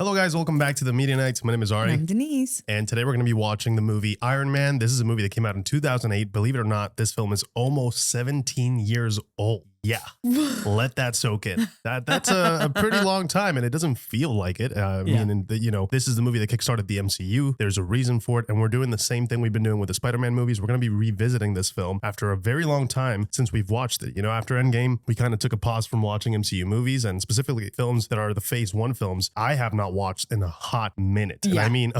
Hello guys, welcome back to the Media Nights. My name is Ari. I'm Denise. And today we're going to be watching the movie Iron Man. This is a movie that came out in 2008. Believe it or not, this film is almost 17 years old. Yeah, let that soak in. That's a pretty long time, and it doesn't feel like it. I mean, this is the movie that kickstarted the MCU. There's a reason for it, and we're doing the same thing we've been doing with the Spider-Man movies. We're going to be revisiting this film after a very long time since we've watched it. You know, after Endgame, we kind of took a pause from watching MCU movies, and specifically films that are the Phase 1 films I have not watched in a hot minute. And I mean,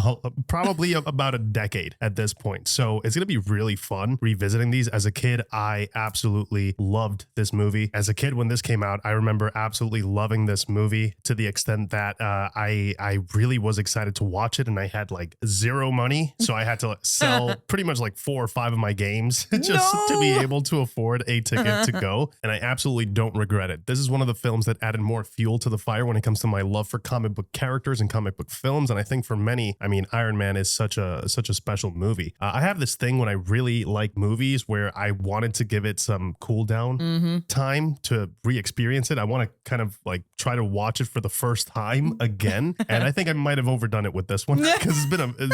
probably about a decade at this point. So it's going to be really fun revisiting these. As a kid, I absolutely loved this movie. As a kid, when this came out, I remember absolutely loving this movie to the extent that I really was excited to watch it, and I had like zero money, so I had to sell pretty much like 4 or 5 of my games just to be able to afford a ticket to go. And I absolutely don't regret it. This is one of the films that added more fuel to the fire when it comes to my love for comic book characters and comic book films. And I think for many, I mean, Iron Man is such a special movie. I have this thing when I really like movies where I wanted to give it some cool down time to re-experience it. I want to kind of like try to watch it for the first time again. And I think I might have overdone it with this one because it's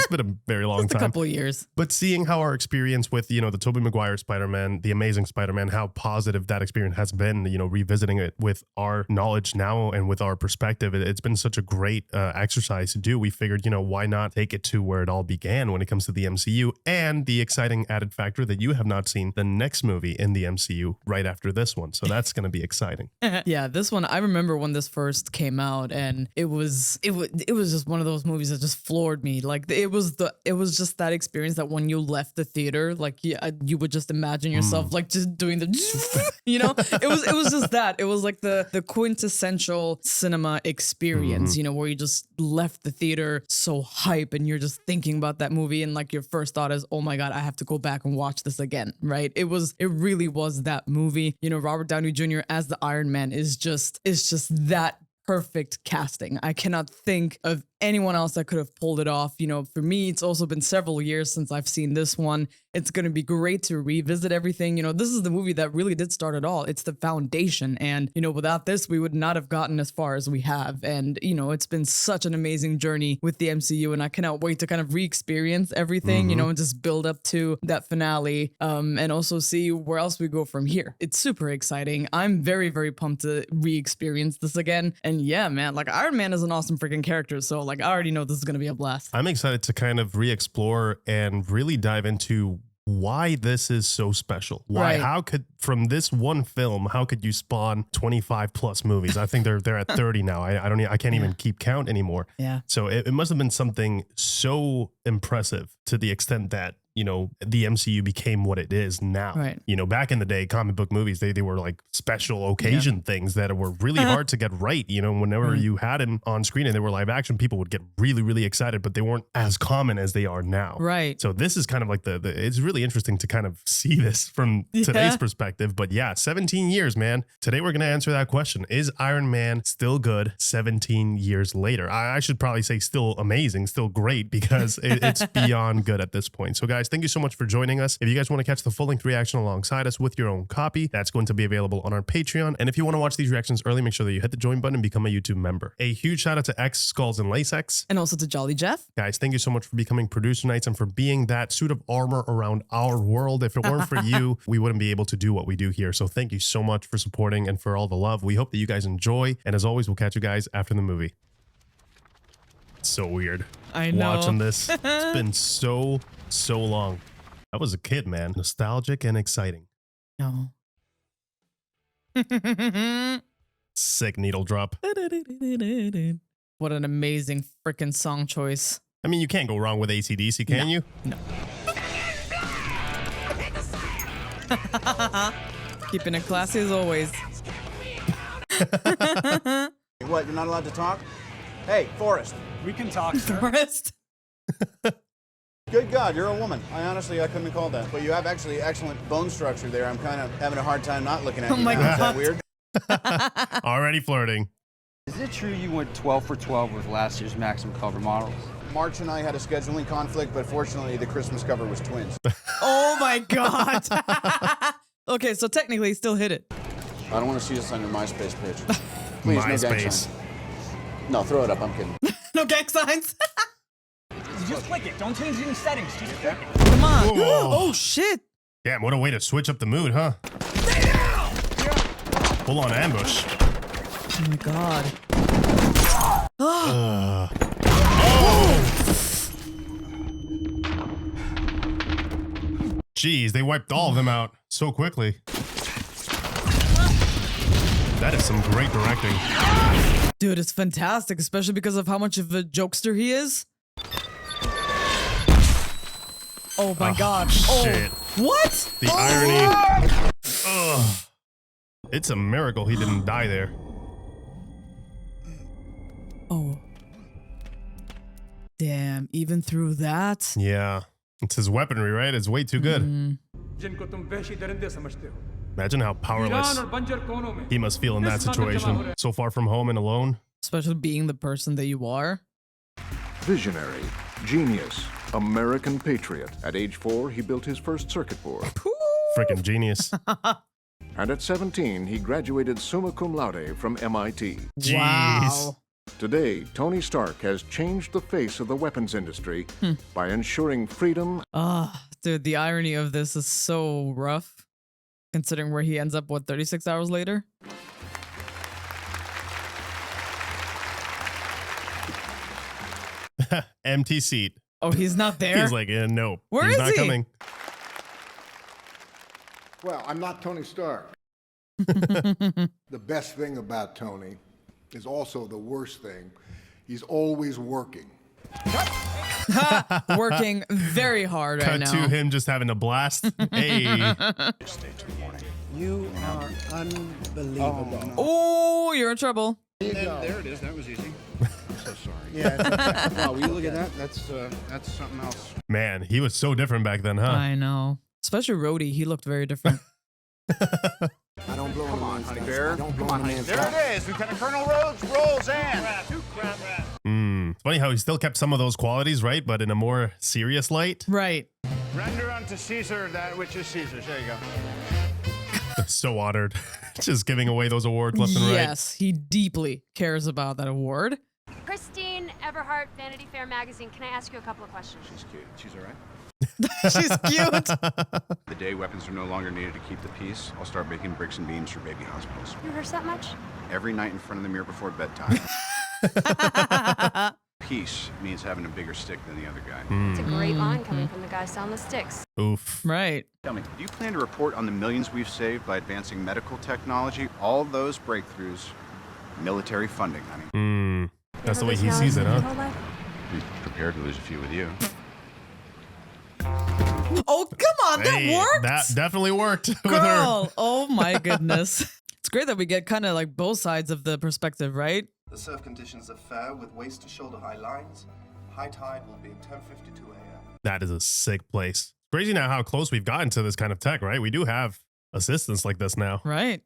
been a very long time. A couple of years. But seeing how our experience with, the Tobey Maguire Spider-Man, the Amazing Spider-Man, how positive that experience has been, revisiting it with our knowledge now and with our perspective, it's been such a great exercise to do. We figured, why not take it to where it all began when it comes to the MCU, and the exciting added factor that you have not seen the next movie in the MCU right after this one. So that's going to be exciting. Yeah, this one, I remember when this first came out, and it was just one of those movies that just floored me. Like it was just that experience that when you left the theater, like you would just imagine yourself like just doing the it was just that. It was like the quintessential cinema experience, where you just left the theater so hype, and you're just thinking about that movie, and like your first thought is, oh my God, I have to go back and watch this again, right? It really was that movie. Robert Downey Jr. as the Iron Man is just that perfect casting. I cannot think of anyone else that could have pulled it off. For me, it's also been several years since I've seen this one. It's going to be great to revisit everything. This is the movie that really did start it all. It's the foundation. And, without this, we would not have gotten as far as we have. And, it's been such an amazing journey with the MCU. And I cannot wait to kind of re-experience everything, and just build up to that finale, and also see where else we go from here. It's super exciting. I'm very, very pumped to re-experience this again. And yeah, man, like Iron Man is an awesome freaking character. So like, I already know this is going to be a blast. I'm excited to kind of re-explore and really dive into why this is so special. Why? How could, from this one film, how could you spawn 25 plus movies? I think they're at 30 now. I can't even keep count anymore. Yeah. So it must have been something so impressive to the extent that the MCU became what it is now. Right. Back in the day, comic book movies, they were like special occasion things that were really hard to get right. Whenever you had them on screen and they were live action, people would get really, really excited, but they weren't as common as they are now. Right. So this is kind of like it's really interesting to kind of see this from today's perspective. But yeah, 17 years, man. Today we're going to answer that question. Is Iron Man still good 17 years later? I should probably say still amazing, still great, because it's beyond good at this point. So guys, thank you so much for joining us. If you guys want to catch the full-length reaction alongside us with your own copy, that's going to be available on our Patreon. And if you want to watch these reactions early, make sure that you hit the join button and become a YouTube member. A huge shout out to X, Skulls, and Lacex. And also to Jolly Jeff. Guys, thank you so much for becoming producer nights and for being that suit of armor around our world. If it weren't for you, we wouldn't be able to do what we do here. So thank you so much for supporting and for all the love. We hope that you guys enjoy. And as always, we'll catch you guys after the movie. It's so weird. I know. Watching this. It's been so long. I was a kid, man. Nostalgic and exciting. No. Sick needle drop. What an amazing freaking song choice. I mean, you can't go wrong with AC/DC, can you? No. Keeping it classy as always. What, you're not allowed to talk? Hey, Forrest. We can talk, sir. Forrest. Good God, you're a woman. I couldn't have called that. But you have actually excellent bone structure there. I'm kind of having a hard time not looking at you. Oh my now. Is that God. weird? Already flirting. Is it true you went 12 for 12 with last year's Maxim cover models? March and I had a scheduling conflict, but fortunately the Christmas cover was twins. Oh my God. Okay, so technically he still hit it. I don't want to see this on your MySpace page. Please, no gang MySpace. sign. No, throw it up. I'm kidding. No gang signs. Just click it. Don't change any settings. Just click it. Come on. Whoa. Oh shit. Damn, what a way to switch up the mood, huh? Full on ambush. Oh my god. Oh. Jeez, they wiped all of them out so quickly. That is some great directing. Dude, it's fantastic, especially because of how much of a jokester he is. Oh my god. Shit. Oh, what? The irony. Ugh. It's a miracle he didn't die there. Oh. Damn, even through that? Yeah. It's his weaponry, right? It's way too good. जिनको तुम वहशी दरिंदे समझते हो Imagine how powerless Iran और बंजर कोनों में he must feel in that situation. So far from home and alone. Especially being the person that you are. Visionary, genius, American patriot. At age 4, he built his first circuit board. Freaking genius. And at 17, he graduated summa cum laude from MIT. Jeez. Wow. Today, Tony Stark has changed the face of the weapons industry by ensuring freedom. Dude, the irony of this is so rough. Considering where he ends up, what, 36 hours later? Empty seat. Oh, he's not there? He's like, nope. Where He's is not he? coming. Well, I'm not Tony Stark. The best thing about Tony is also the worst thing. He's always working. Working very hard right Cut now. to him just having a blast. Hey. You are unbelievable. Oh, you're in trouble. There it is. That was easy. So sorry. Yeah. Wow, will you look at that? That's something else. Man, he was so different back then, huh? I know. Especially Rhodey, he looked very different. I don't blow on Honey Bear. I don't blow Come on, on honey. There it is. Lieutenant Colonel Rhodes rolls in. It's funny how he still kept some of those qualities, right? But in a more serious light. Right. Render unto Caesar that which is Caesar's. There you go. So honored. Just giving away those awards left and right. Yes, he deeply cares about that award. Christine Everhart, Vanity Fair magazine. Can I ask you a couple of questions? She's cute. She's all right. She's cute. The day weapons are no longer needed to keep the peace, I'll start making bricks and beams for baby hospitals. You rehearse that much? Every night in front of the mirror before bedtime. Peace means having a bigger stick than the other guy. It's a great line coming from the guy selling the sticks. Oof. Right. Tell me, do you plan to report on the millions we've saved by advancing medical technology? All those breakthroughs, military funding, honey. That's the Ever way he lose sees it, your huh? whole life? Be prepared to lose a few with you. Oh, come on. That Hey, worked. That definitely worked with her. Girl. Oh, my goodness. It's great that we get kind of like both sides of the perspective, right? The surf conditions are fair with waist to shoulder high lines. High tide will be 10:52 a.m. That is a sick place. Crazy now how close we've gotten to this kind of tech, right? We do have assistants like this now. Right.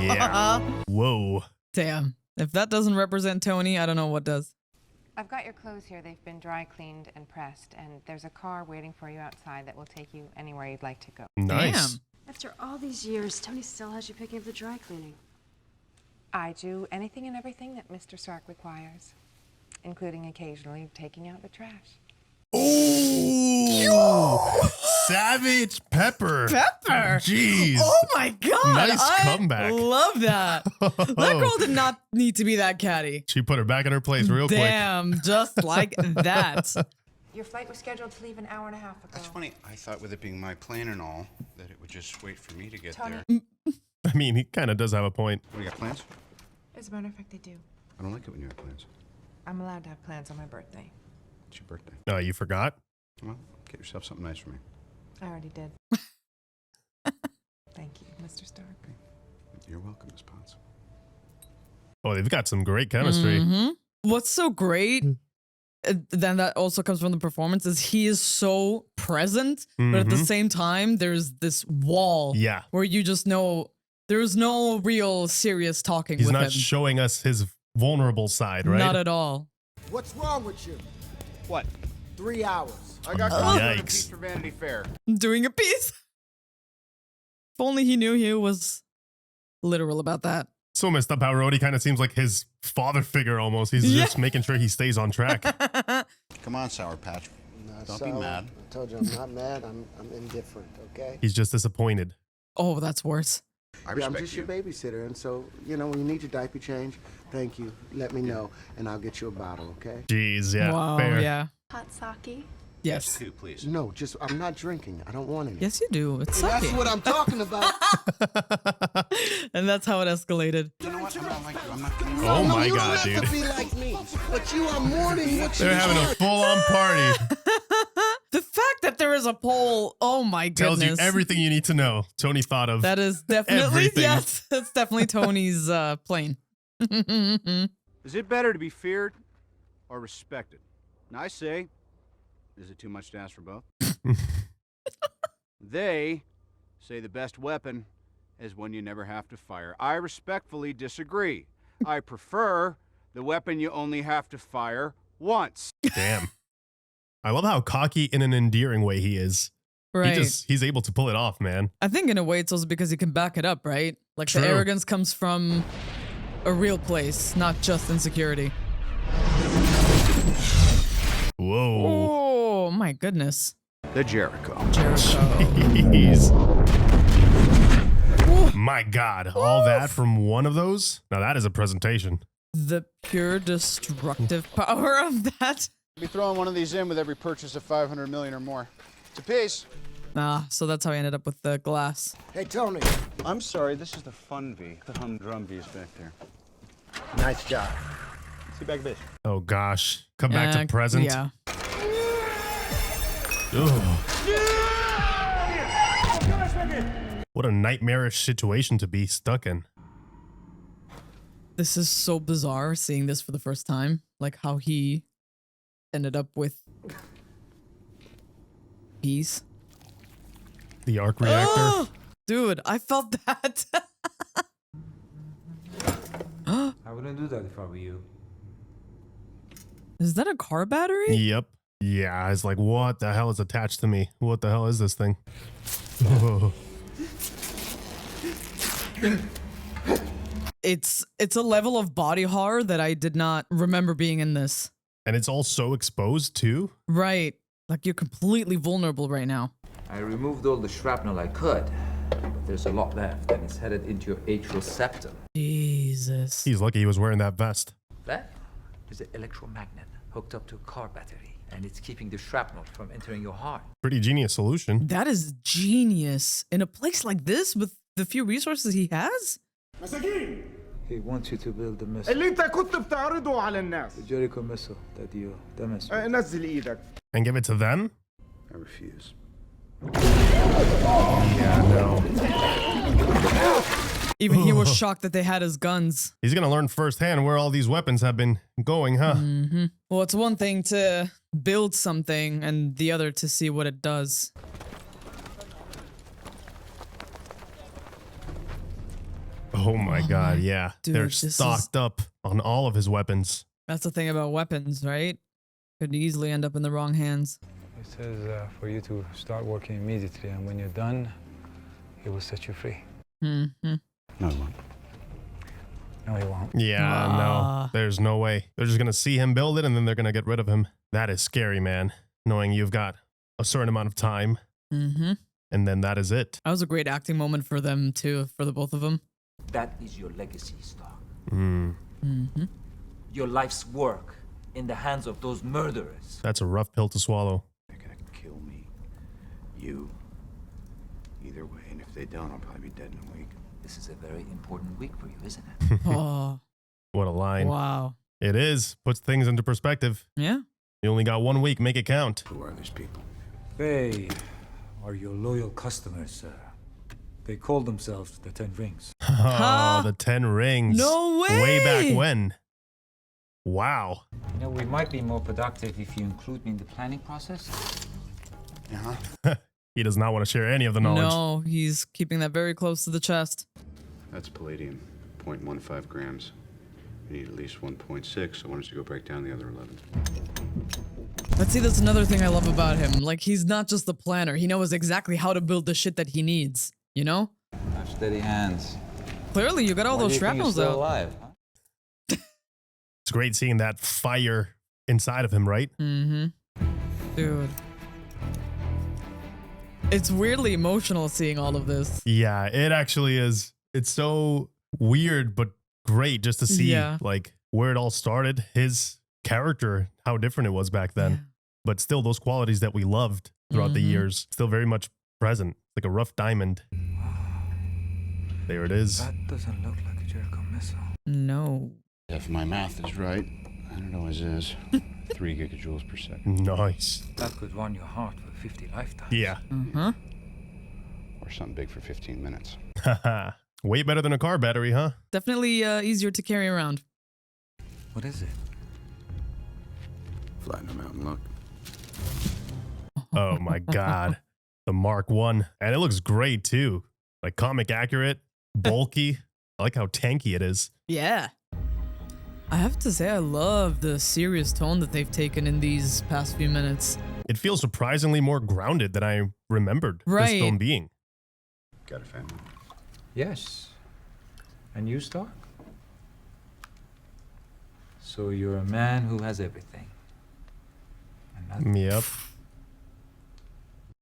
Yeah. Whoa. Damn. If that doesn't represent Tony, I don't know what does. I've got your clothes here. They've been dry cleaned and pressed, and there's a car waiting for you outside that will take you anywhere you'd like to go. Nice. Damn. After all these years, Tony still has you picking up the dry cleaning. I do anything and everything that Mr. Stark requires, including occasionally taking out the trash. Oh, Savage Pepper. Pepper. Jeez. Oh my God. Nice I comeback. love that. That girl did not need to be that catty. She put her back in her place real quick. Damn, just like that. Your flight was scheduled to leave an hour and a half ago. That's funny. I thought with it being my plan and all, that it would just wait for me to get Tony. there. I mean, he kind of does have a point. What, you got plans? As a matter of fact, I do. I don't like it when you have plans. I'm allowed to have plans on my birthday. It's your birthday. Oh, you forgot? Well, get yourself something nice for me. I already did. Thank you, Mr. Stark. You're welcome, Miss Potts. Oh, they've got some great chemistry. What's so great, then that also comes from the performance, is he is so present, but at the same time, there's this wall Yeah. where you just know there's no real serious talking He's with not him. showing us his vulnerable side, right? Not at all. What's wrong with you? What? 3 hours. I got called on a Yikes. piece for Vanity Fair. Doing a piece. If only he knew he was literal about that. So messed up how Rhodey kind of seems like his father figure almost. He's just making sure he stays on track. Come on, Sour Patch. Don't be mad. I told you I'm not mad. I'm indifferent, okay? He's just disappointed. Oh, that's worse. I'm just your babysitter, and so, you know, when you need your diaper change, thank you. Let me know, and I'll get you a bottle, okay? Jeez, yeah, Wow, fair. yeah. Hot sake? Yes. Two, please. No, just, I'm not drinking. I don't want any. Yes, you do. It's That's sucky. what I'm talking about. And that's how it escalated. You know what? I'm not like you. I'm not. Oh my you God, don't have dude. to be like me, but you are more than what They're you having are. a full-on party. The fact that there is a poll, oh my Tells goodness. you everything you need to know. Tony thought of. That is definitely, everything. yes, that's definitely Tony's plane. Is it better to be feared or respected? And I say, is it too much to ask for both? They say the best weapon is one you never have to fire. I respectfully disagree. I prefer the weapon you only have to fire once. Damn. I love how cocky in an endearing way he is. Right. He's able to pull it off, man. I think in a way it's also because he can back it up, right? Like True. the arrogance comes from a real place, not just insecurity. Whoa. Oh my goodness. The Jericho. Jericho. Jeez. My God. All that from one of those? Now that is a presentation. The pure destructive power of that. Be throwing one of these in with every purchase of 500 million or more. It's a piece. So that's how I ended up with the glass. Hey, Tony. I'm sorry, this is the fun V. The humdrum V is back there. Nice job. See back this. Oh gosh. Come back to present. Yeah. Ugh. What a nightmarish situation to be stuck in. This is so bizarre seeing this for the first time. Like how he ended up with peace. The arc reactor. Oh, dude, I felt that. I wouldn't do that if I were you. Is that a car battery? Yep. Yeah, I was like, what the hell is attached to me? What the hell is this thing? It's a level of body horror that I did not remember being in this. And it's all so exposed too? Right. Like you're completely vulnerable right now. I removed all the shrapnel I could, but there's a lot left, and it's headed into your atrial septum. Jesus. He's lucky he was wearing that vest. That is an electromagnet hooked up to a car battery, and it's keeping the shrapnel from entering your heart. Pretty genius solution. That is genius. In a place like this with the few resources he has? He wants you to build the missile. اللي انت كنت بتعرضه على الناس. The Jericho missile that you demonstrated. نزل ايدك. And give it to them? I refuse. Yeah, no. Even he was shocked that they had his guns. He's gonna learn firsthand where all these weapons have been going, huh? Mm-hmm. Well, it's one thing to build something and the other to see what it does. Oh my God, yeah. Dude, They're this stocked up on all of his weapons. That's the thing about weapons, right? Could easily end up in the wrong hands. It says for you to start working immediately, and when you're done, he will set you free. Mm-hmm. No, he won't. No, he won't. Yeah, no. There's no way. They're just gonna see him build it and then they're gonna get rid of him. That is scary, man. Knowing you've got a certain amount of time. Mm-hmm. And then that is it. That was a great acting moment for them too, for the both of them. That is your legacy, Stark. Mm-hmm. Your life's work in the hands of those murderers. That's a rough pill to swallow. They're gonna kill me. You. Either way, and if they don't, I'll probably be dead in a week. This is a very important week for you, isn't it? Oh. What a line. Wow. It is. Puts things into perspective. Yeah. You only got 1 week, make it count. Who are these people? They are your loyal customers, sir. They call themselves the 10 Rings. Oh, the 10 rings. No way. Way back when. Wow. You know, we might be more productive if you include me in the planning process. Uh-huh. He does not want to share any of the knowledge. No, he's keeping that very close to the chest. That's palladium, 0.15 grams. We need at least 1.6, so why don't you go break down the other 11? But see, that's another thing I love about him. Like, he's not just the planner. He knows exactly how to build the shit that he needs, you know? Have steady hands. Clearly, you got all those shrapnels out. alive, huh? It's great seeing that fire inside of him, right? Mm-hmm. Dude. It's weirdly emotional seeing all of this. Yeah, it actually is. It's so weird, but great just to see like where it all started. His character, how different it was back then. Yeah. But still those qualities that we loved throughout the years, still very much present. Like a rough diamond. There it is. That doesn't look like a Jericho missile. No. If my math is right, I don't know his is. 3 gigajoules per second. Nice. That could run your heart for 50 lifetimes. Yeah. Uh-huh. Or something big for 15 minutes. Way better than a car battery, huh? Definitely easier to carry around. What is it? Flatten them out and look. Oh my God. The Mark 1. And it looks great too. Like comic accurate, bulky. I like how tanky it is. Yeah. I have to say, I love the serious tone that they've taken in these past few minutes. It feels surprisingly more grounded than I remembered this film being. Got a family? Yes. And you, Stark? So you're a man who has everything. And nothing. Yep.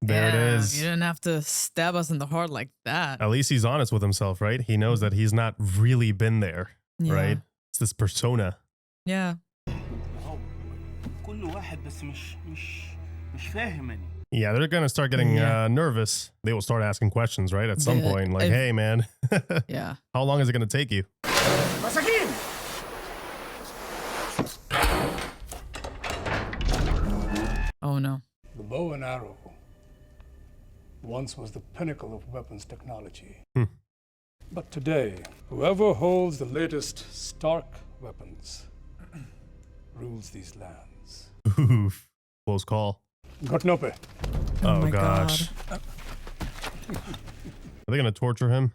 There it is. You didn't have to stab us in the heart like that. At least he's honest with himself, right? He knows that he's not really been there, right? It's this persona. Yeah. Yeah, they're going to start getting nervous. They will start asking questions, right? At some point, like, hey, man. Yeah. How long is it going to take you? Oh, no. The bow and arrow once was the pinnacle of weapons technology. But today, whoever holds the latest Stark weapons rules these lands. Oof. Close call. Gotnope. Oh gosh. Are they going to torture him?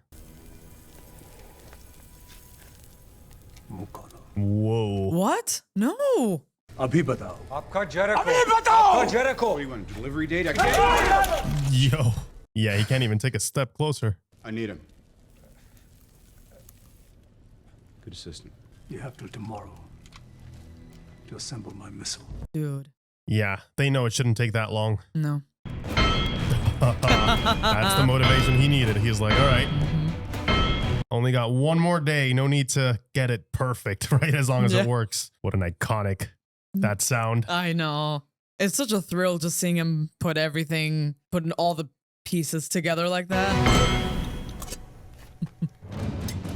Whoa. What? No. Abhibadao. Apka Jericho. Apka Jericho. What do you want, a delivery date? I can't. Yo. Yeah, he can't even take a step closer. I need him. Good assistant. You have till tomorrow to assemble my missile. Dude. Yeah, they know it shouldn't take that long. No. That's the motivation he needed. He was like, all right, only got one more day. No need to get it perfect, right? As long as it works. What an iconic, that sound. I know. It's such a thrill just seeing him putting all the pieces together like that.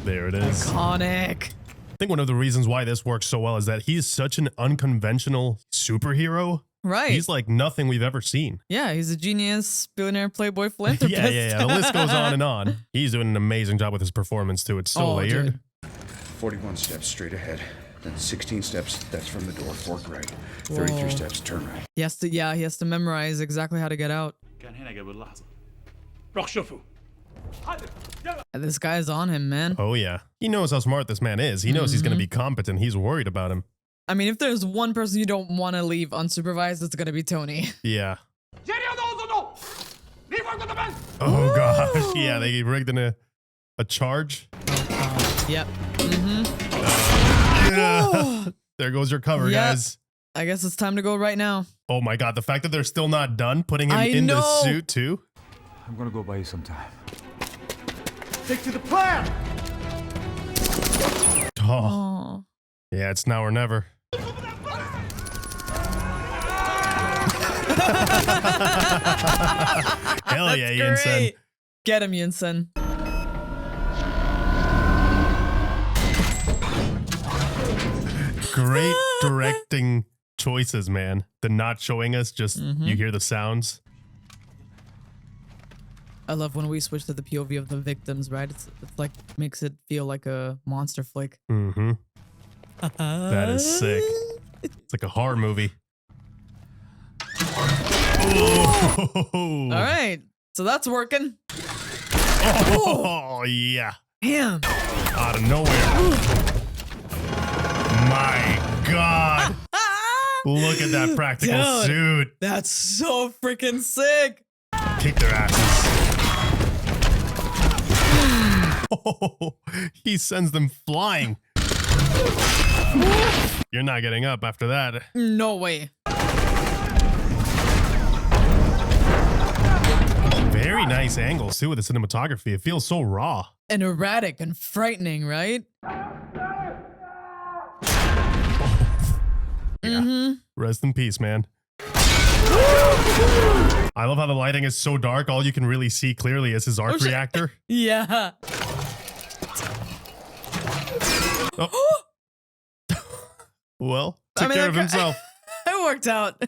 There it is. Iconic. I think one of the reasons why this works so well is that he's such an unconventional superhero. Right. He's like nothing we've ever seen. Yeah, he's a genius, billionaire, playboy, philanthropist. Yeah. The list goes on and on. He's doing an amazing job with his performance too. It's so layered. Dude. 41 steps straight ahead. Then 16 steps, that's from the door, fork right. 33 steps, turn right. He has to memorize exactly how to get out. This guy's on him, man. Oh yeah. He knows how smart this man is. He knows he's going to be competent. He's worried about him. I mean, if there's one person you don't want to leave unsupervised, it's going to be Tony. Yeah. Oh gosh. Yeah, they rigged in a charge. Yep. Yeah. There goes your cover, guys. I guess it's time to go right now. Oh my God. The fact that they're still not done putting him in the suit too. I'm gonna go buy you some time. Stick to the plan! Oh. Yeah, it's now or never. Hell yeah, Yinsen. Get him, Yinsen. Great directing choices, man. The not showing us, just you hear the sounds. I love when we switch to the POV of the victims, right? It's like makes it feel like a monster flick. That is sick. It's like a horror movie. All right, so that's working. Oh yeah. Damn. Out of nowhere. My God. Look at that practical suit. That's so freaking sick. Kick their asses. Oh, he sends them flying. You're not getting up after that. No way. Very nice angles too with the cinematography. It feels so raw. And erratic and frightening, right? Rest in peace, man. I love how the lighting is so dark. All you can really see clearly is his arc reactor. Yeah. Oh. Well, took care of himself. It worked out.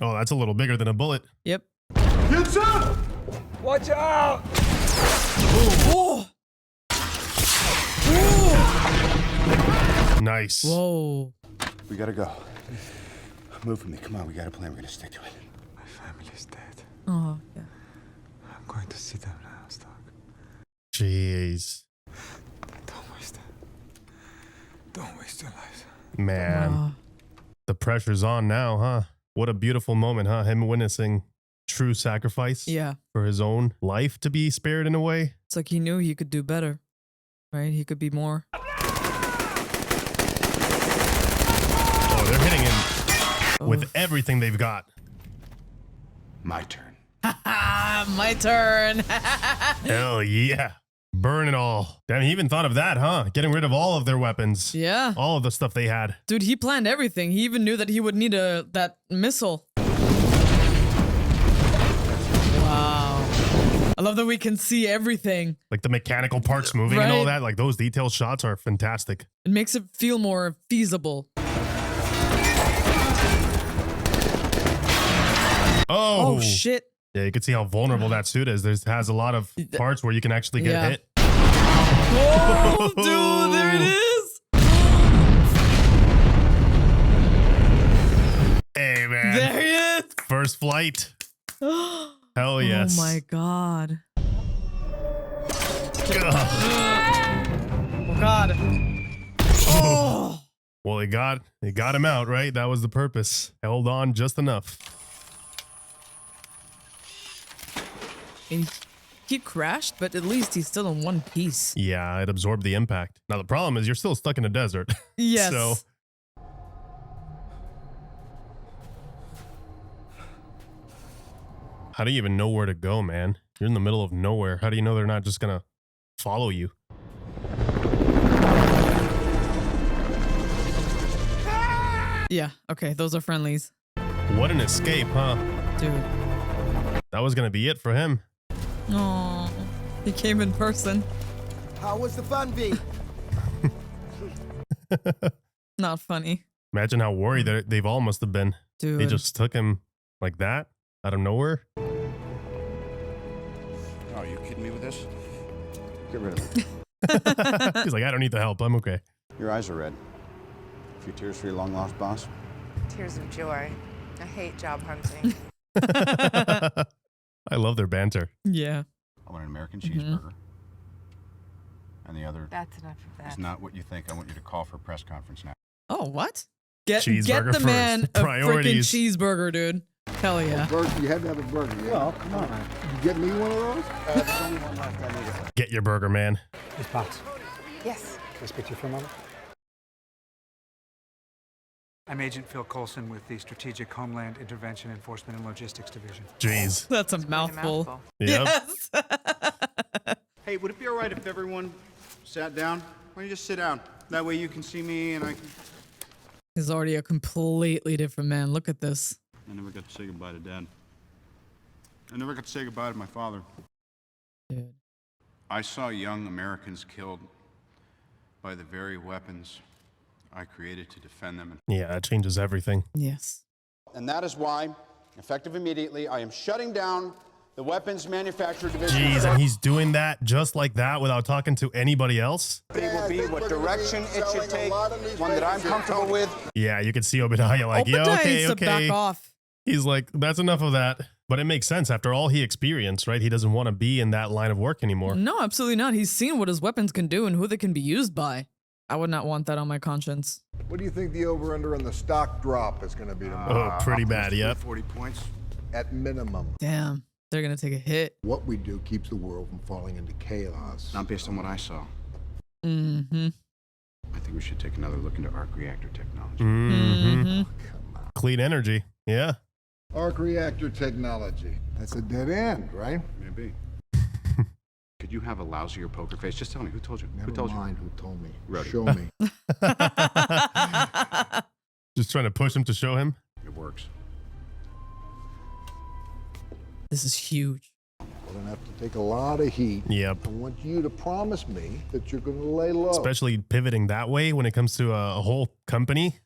Oh, that's a little bigger than a bullet. Yep. Get up! Watch out! Oh. Nice. Whoa. We gotta go. Move with me. Come on, we got a plan. We're gonna stick to it. My family's dead. Oh, yeah. I'm going to see them now, Stark. Jeez. Don't waste it. Don't waste your life. Man. The pressure's on now, huh? What a beautiful moment, huh? Him witnessing true sacrifice. Yeah. For his own life to be spared in a way. It's like he knew he could do better, right? He could be more. Oh, they're hitting him with everything they've got. My turn. My turn. Hell yeah. Burn it all. Damn, he even thought of that, huh? Getting rid of all of their weapons. Yeah. All of the stuff they had. Dude, he planned everything. He even knew that he would need that missile. Wow. I love that we can see everything. Like the mechanical parts moving and all that. Like those detailed shots are fantastic. It makes it feel more feasible. Oh, shit. Yeah, you can see how vulnerable that suit is. It has a lot of parts where you can actually get hit. Oh, dude, there it is. Hey, man. There he is. First flight. Hell yes. Oh my God. Ugh. Oh God. Oh. Well, they got him out, right? That was the purpose. Held on just enough. He crashed, but at least he's still in one piece. Yeah, it absorbed the impact. Now the problem is you're still stuck in a desert. Yes. So how do you even know where to go, man? You're in the middle of nowhere. How do you know they're not just gonna follow you? Yeah, okay, those are friendlies. What an escape, huh? Dude. That was gonna be it for him. Oh, he came in person. How was the fun, V? Not funny. Imagine how worried they've all must have been. Dude. They just took him like that out of nowhere. Oh, are you kidding me with this? Get rid of it. He's like, I don't need the help. I'm okay. Your eyes are red. A few tears for your long-lost boss? Tears of joy. I hate job hunting. I love their banter. Yeah. I want an American cheeseburger. And the other That's enough of that. is not what you think. I want you to call for a press conference now. Oh, what? Get Cheeseburger the man first. a freaking Priorities. cheeseburger, dude. Hell yeah. Burger, you had to have a burger. Yeah. Well, come on. You get me one of those? There's only one left. I need it. Get your burger, man. Miss Potts, Yes. can I speak to you for a moment? I'm Agent Phil Coulson with the Strategic Homeland Intervention Enforcement and Logistics Division. Jeez. That's a mouthful. Yep. Yes. Hey, would it be all right if everyone sat down? Why don't you just sit down? That way you can see me and I can... He's already a completely different man. Look at this. I never got to say goodbye to Dad. I never got to say goodbye to my father. Dude. I saw young Americans killed by the very weapons I created to defend them. Yeah, that changes everything. Yes. And that is why, effective immediately, I am shutting down the weapons manufacturer division. Jeez, and he's doing that just like that without talking to anybody else? It will be what direction it should take, one that I'm comfortable with. Yeah, you can see Obadiah like, yeah, Obadiah okay, needs to okay. back off. He's like, that's enough of that. But it makes sense after all he experienced, right? He doesn't want to be in that line of work anymore. No, absolutely not. He's seen what his weapons can do and who they can be used by. I would not want that on my conscience. What do you think the over-under on the stock drop is going to be tomorrow? Oh, pretty bad, yep. 40 points. At minimum. Damn. They're gonna take a hit. What we do keeps the world from falling into chaos. Not based on what I saw. Mm-hmm. I think we should take another look into arc reactor technology. Mhm. Clean energy. Yeah. Arc reactor technology. That's a dead end, right? Maybe. Could you have a lousier poker face? Just tell me, who told you? Never Who told mind who told me. Rhodey. Show me. Just trying to push him to show him. It works. This is huge. We're gonna have to take a lot of heat. Yep. I want you to promise me that you're gonna lay low. Especially pivoting that way when it comes to a whole company.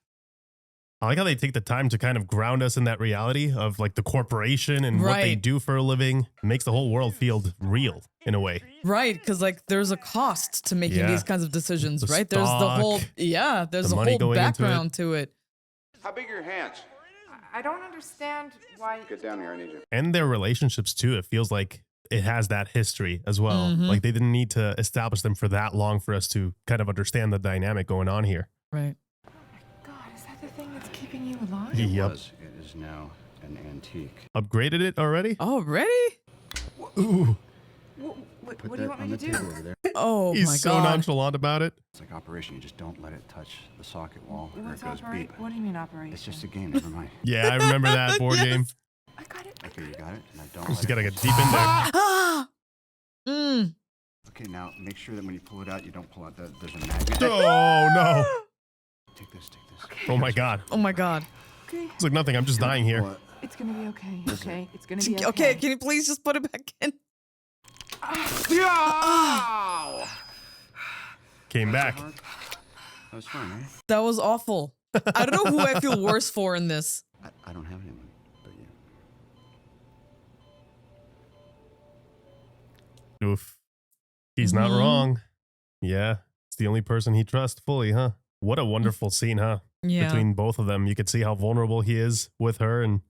I like how they take the time to kind of ground us in that reality of like the corporation and what they Right. do for a living. It makes the whole world feel real in a way. Right, because like there's a cost to making Yeah. these kinds of decisions, The right? There's the whole stock, there's the a money whole going into it. background to it. How big are your hands? I don't understand why. Get down here, I need you. And their relationships too. It feels like it has that history as well. Mhm. Like they didn't need to establish them for that long for us to kind of understand the dynamic going on here. Right. God, is that the thing that's keeping you alive? It Yep. was. It is now an antique. Upgraded it already? Already? Ooh. What Put do you that want on me the to table do? over there. Oh He's my so god. nonchalant about it. It's like operation. You just don't let it touch the socket wall or What's it goes operate? beep. What do you mean operation? It's just a game. Never mind. Yeah, I remember that board Yes. game. I got it. Okay, you got it. Now don't. Just let gotta it get touch- deep in there. Ah! Mm. Okay, now make sure that when you pull it out, you don't pull out that. There's a magnet. Oh no. Take this. Take this. Oh my god. Oh my god. Okay. It's like nothing. I'm just dying here. What? It's gonna be okay. Okay. It's gonna be Okay, okay. can you please just put it back in? Came back. That was fun, eh? That was awful. I don't know who I feel worse for in this. I don't have anyone but you. Oof. He's not Mhm. wrong. Yeah. It's the only person he trusts fully, huh? What a wonderful scene, huh? Yeah. Between both of them. You could see how vulnerable he is with her and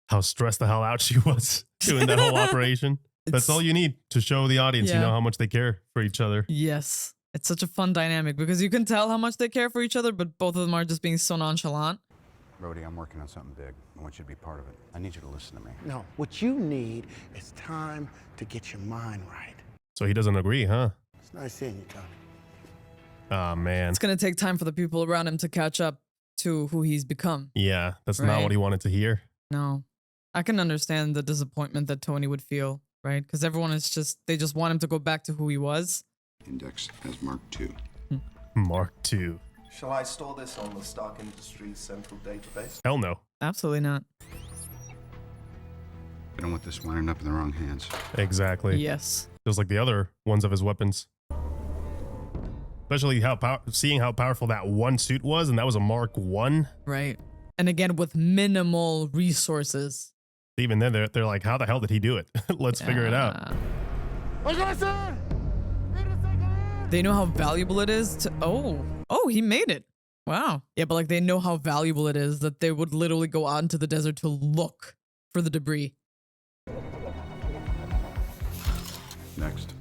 how stressed the hell out she was doing that whole operation. That's all you need to show the audience, you Yeah. know, how much they care for each other. Yes. It's such a fun dynamic because you can tell how much they care for each other, but both of them are just being so nonchalant. Rhodey, I'm working on something big. I want you to be part of it. I need you to listen to me. No, what you need is time to get your mind right. So he doesn't agree, huh? It's nice seeing you, Tony. Oh, man. It's going to take time for the people around him to catch up to who he's become. Yeah, that's not Right. what he wanted to hear. No. I can understand the disappointment that Tony would feel, right? Because everyone is they just want him to go back to who he was. Index as Mark II. Mark II. Shall I store this on the Stark Industries central database? Hell no. Absolutely not. I don't want this winding up in the wrong hands. Exactly. Yes. Just like the other ones of his weapons. Especially seeing how powerful that one suit was, and that was a Mark I. Right. And again, with minimal resources. Even then, they're like, how the hell did he do it? Let's figure it out. They know how valuable it is to. Oh, he made it. Wow. Yeah, but like they know how valuable it is that they would literally go out into the desert to look for the debris. Next.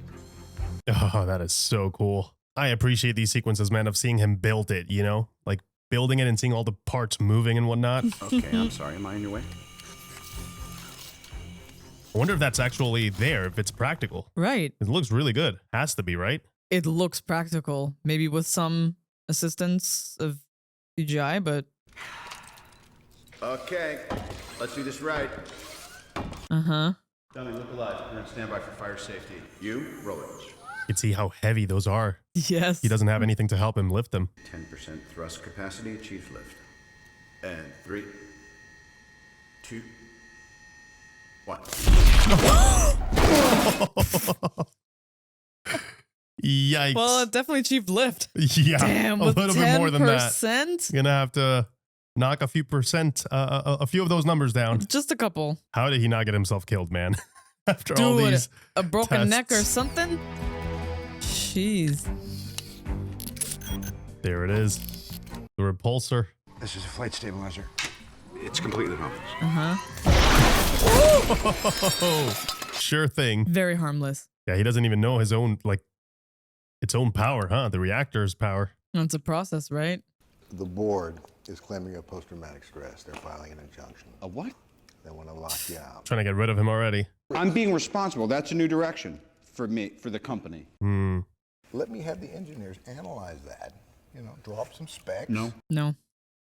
Oh, that is so cool. I appreciate these sequences, man, of seeing him build it, you know? Like building it and seeing all the parts moving and whatnot. Okay, I'm sorry. Am I in your way? I wonder if that's actually there, if it's practical. Right. It looks really good. Has to be, right? It looks practical, maybe with some assistance of CGI, but Okay, let's do this right. uh-huh. Dummy, look alive. You're on standby for fire safety. You, roll it. You can see how heavy those are. Yes. He doesn't have anything to help him lift them. 10% thrust capacity, achieve lift. And 3, 2, 1. Yikes. Well, it definitely achieved lift. Yeah, Damn, a with little bit more than that. 10%? You're gonna have to knock a few of those numbers down. Just a couple. How did he not get himself killed, man? After all Dude, these a broken neck or tests. something? Jeez. There it is. The repulsor. This is a flight stabilizer. It's completely harmless. Uh-huh. Sure thing. Very harmless. Yeah, he doesn't even know his own, like, its own power, huh? The reactor's power. It's a process, right? The board is claiming a post-traumatic stress. They're filing an injunction. A what? they want to lock you out. Trying to get rid of him already. I'm being responsible. That's a new direction for me, for the company. Hmm. Let me have the engineers analyze that. You know, draw up some specs. No.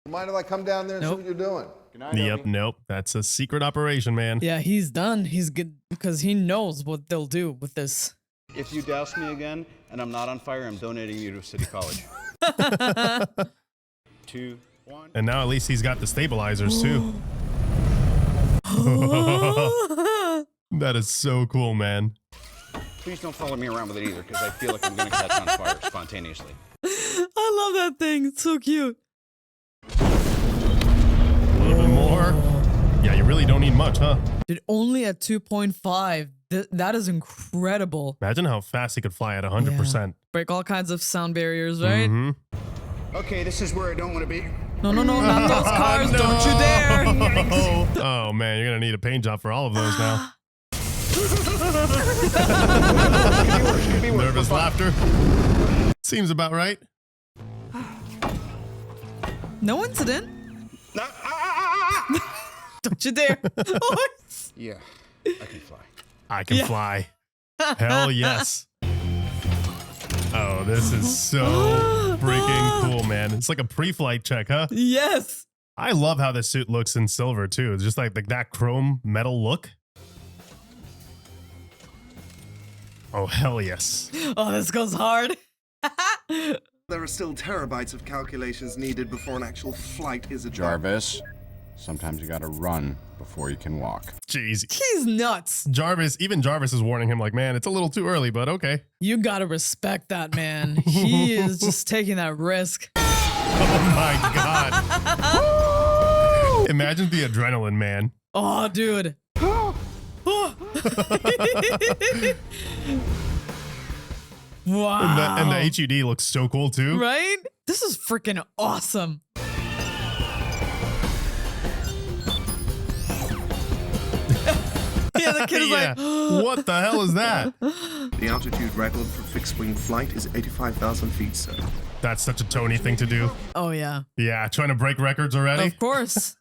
Mind if I come down there and see what you're doing? Good night, Yep, Obi. nope. That's a secret operation, man. Yeah, he's done. He's good because he knows what they'll do with this. If you douse me again and I'm not on fire, I'm donating you to City College. 2, 1. And now at least he's got the stabilizers too. That is so cool, man. Please don't follow me around with it either, because I feel like I'm going to catch on fire spontaneously. I love that thing. It's so cute. A little bit more. Yeah, you really don't need much, huh? Dude, only at 2.5. That is incredible. Imagine how fast he could fly at 100%. Break all kinds of sound barriers, right? Mm-hmm. Okay, this is where I don't want to be. No, not those cars. No. Don't you dare. Oh, man, you're going to need a paint job for all of those now. Nervous laughter. Seems about right. No incident. Don't you dare. Yeah, I can fly. I can fly. Hell yes. Oh, this is so freaking cool, man. It's like a pre-flight check, huh? Yes. I love how this suit looks in silver, too. It's just like that chrome metal look. Oh, hell yes. Oh, this goes hard. There are still terabytes of calculations needed before an actual flight is a Jarvis, sometimes you gotta run before you can walk. Jeez. He's nuts. Even Jarvis is warning him like, man, it's a little too early, but okay. You gotta respect that, man. He is just taking that risk. Oh my God. Imagine the adrenaline, man. Oh, dude. Wow. And the HUD looks so cool too. Right? This is freaking awesome. Yeah, the kid is like, what the hell is that? The altitude record for fixed-wing flight is 85,000 feet, sir. That's such a Tony thing to do. oh, yeah. Yeah, trying to break records already. Of course.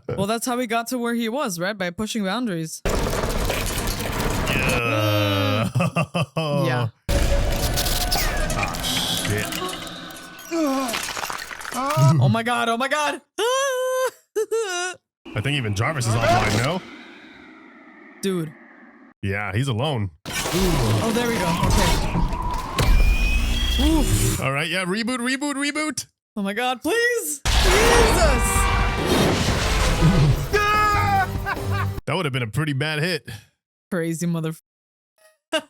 Well, that's how he got to where he was, right? By pushing boundaries. Yeah. Yeah. Oh, shit. Oh my God. Oh my God. I think even Jarvis is offline, no? Dude. Yeah, he's alone. Oh, there we go. Okay. Oof. All right, yeah, reboot. Oh my God, please. Jesus. That would have been a pretty bad hit. Crazy mother. Kill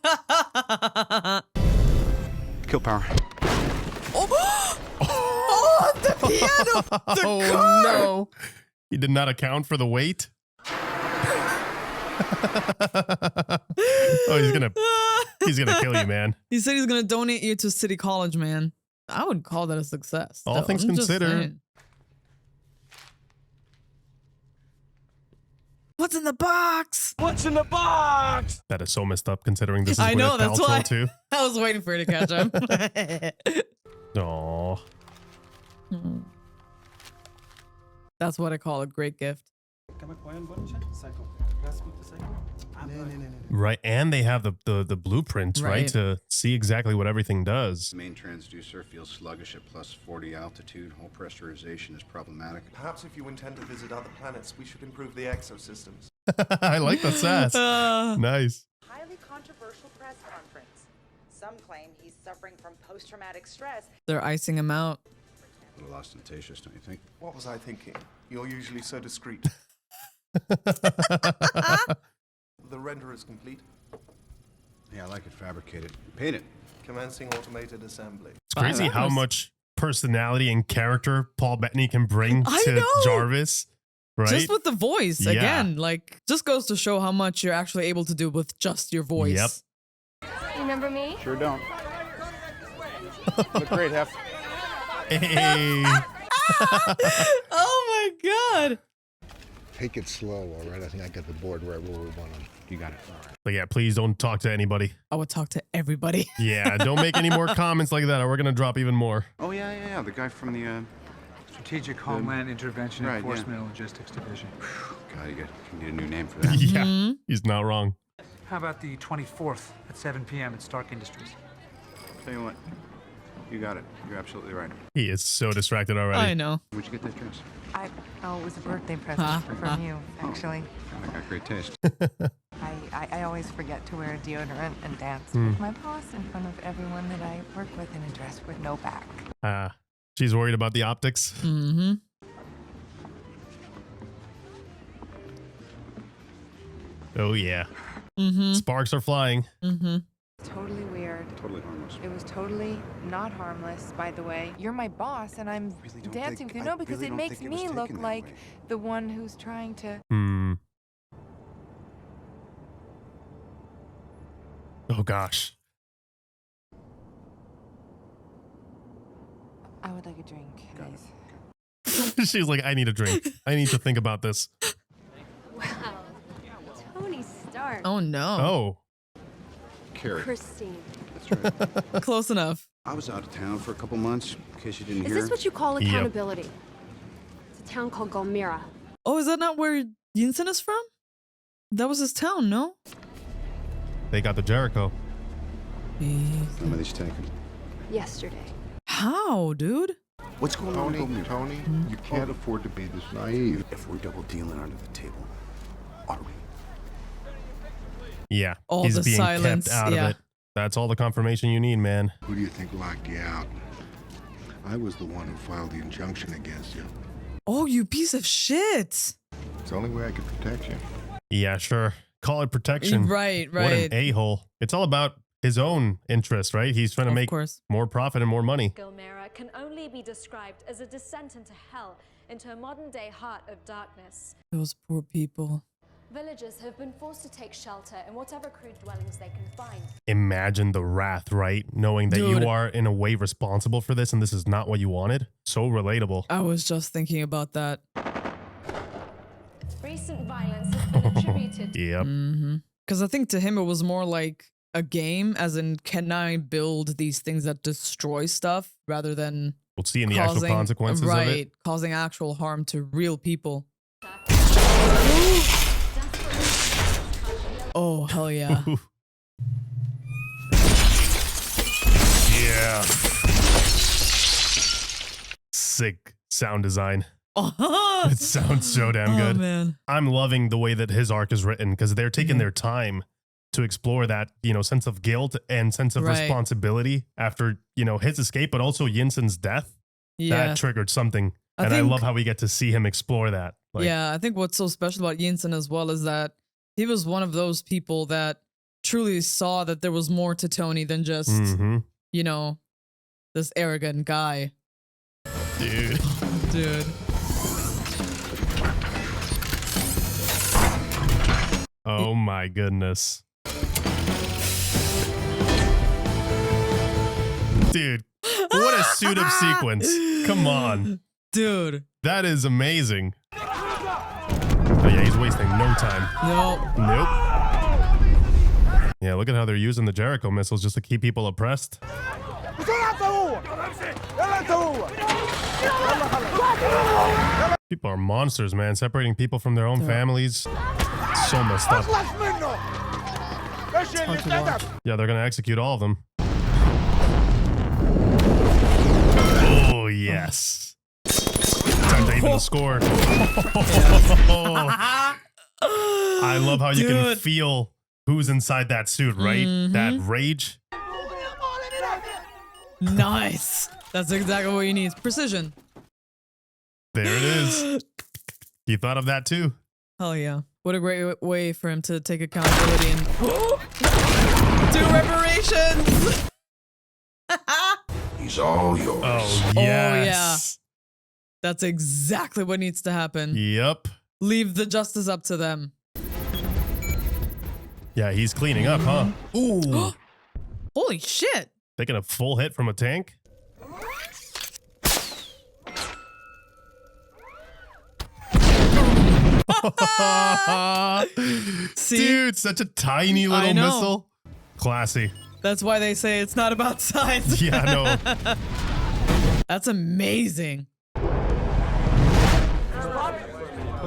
power. Oh, the piano. The Oh car. no. He did not account for the weight. Oh, he's gonna kill you, man. He said he's gonna donate you to City College, man. I would call that a success. All though. things I'm just considered. saying. What's in the box? What's in the box? That is so messed up considering this is I know, Gwyneth that's Paltrow why. too. I was waiting for you to catch up. Aww. That's what I call a great gift. Right, and they have the blueprints, right, to see exactly what everything does. The main transducer feels sluggish at plus 40 altitude. Hull pressurization is problematic. Perhaps if you intend to visit other planets, we should improve the exosystems. I like the sass. Nice. Highly controversial press conference. Some claim he's suffering from post-traumatic stress. They're icing him out. A little ostentatious, don't you think? What was I thinking? You're usually so discreet. The render is complete. Yeah, I like it fabricated. Paint it. Commencing automated assembly. It's crazy how much personality and character Paul Bettany can bring to Jarvis, right? Just with the voice, Yeah. again, like, just goes to show how much you're actually able to do with just your voice. Yep. Remember me? Sure don't. Look great, Hef. Hey. Oh my God. Take it slow, all right? I think I got the board right where we want them. You got it. All right. But yeah, please don't talk to anybody. I would talk to everybody. Yeah, don't make any more comments like that or we're going to drop even more. Oh, yeah. The guy from the Strategic Homeland Intervention Enforcement and Logistics Division. God, you need a new name for that. Yeah, he's not wrong. How about the 24th at 7 p.m. at Stark Industries? Tell you what, you got it. You're absolutely right. He is so distracted already. I know. Where'd you get that dress? Oh, it was a birthday present from you, actually. God, I got great taste. I always forget to wear deodorant and dance Hmm. with my boss in front of everyone that I work with in a dress with no back. She's worried about the optics. Mm-hmm. Oh, yeah. Mm-hmm. Sparks are flying. Mm-hmm. Totally weird. Totally harmless. It was totally not harmless, by the way. You're my boss, and I'm dancing through. No, because it makes me look like the one who's trying to. Hmm. Oh, gosh. I would like a drink, please. She's like, I need a drink. I need to think about this. Wow. Tony Stark. Oh, no. Oh. Carrie. Christine. That's right. Close enough. I was out of town for a couple months, in case you didn't Is hear. this what you call Yep. accountability? It's a town called Gulmira. Oh, is that not where Yinsen is from? That was his town, no? They got the Jericho. Somebody's taken. Yesterday. How, dude? What's going on? Tony, you can't afford to be this naive. If we're double dealing under the table, are we? Yeah. All he's the being silence, kept out yeah. of it. That's all the confirmation you need, man. Who do you think locked you out? I was the one who filed the injunction against you. Oh, you piece of shit. It's the only way I could protect you. Yeah, sure. Call it protection. Right, What an right. a-hole. It's all about his own interest, right? He's trying to make more profit and more money. Gulmira can only be described as a descent into hell, into a modern-day heart of darkness. Those poor people. Villagers have been forced to take shelter in whatever crude dwellings they can find. Imagine the wrath, right? Knowing that Dude. you are in a way responsible for this and this is not what you wanted. So relatable. I was just thinking about that. Recent violence has been attributed. Yep. Because I think to him it was more like a game, as in, can I build these things that destroy stuff rather than We'll see in the actual consequences of it. causing actual harm to real people. Oh, hell yeah. Yeah. Sick sound design. It sounds so damn good. Man. I'm loving the way that his arc is written because they're taking their time to explore that, sense of guilt and sense of Right. responsibility after, his escape, but also Yinsen's death. Yeah. That triggered something. I And I think- love how we get to see him explore that. Like, Yeah, I think what's so special about Yinsen as well is that he was one of those people that truly saw that there was more to Tony than just, Mhm. This arrogant guy. Dude. Dude. Oh my goodness. Dude, what a suit up sequence. Come on. Dude. That is amazing. Oh yeah, he's wasting no time. Nope. Yeah, look at how they're using the Jericho missiles just to keep people oppressed. People are monsters, man. Separating people from their own families. So messed up. Yeah, they're gonna execute all of them. Oh, yes. Time to even the score. I love how you can Dude. feel who's inside that suit, right? That rage. Nice. That's exactly what he needs. Precision. There it is. You thought of that too? Hell yeah. What a great way for him to take accountability and do reparations. He's all yours. Oh, Oh, yes. yeah. That's exactly what needs to happen. Yep. Leave the justice up to them. Yeah, he's cleaning up, huh? Ooh. Holy shit. Taking a full hit from a tank? Dude, such a tiny I little know. missile. Classy. That's why they say it's not about size. Yeah, I know. That's amazing.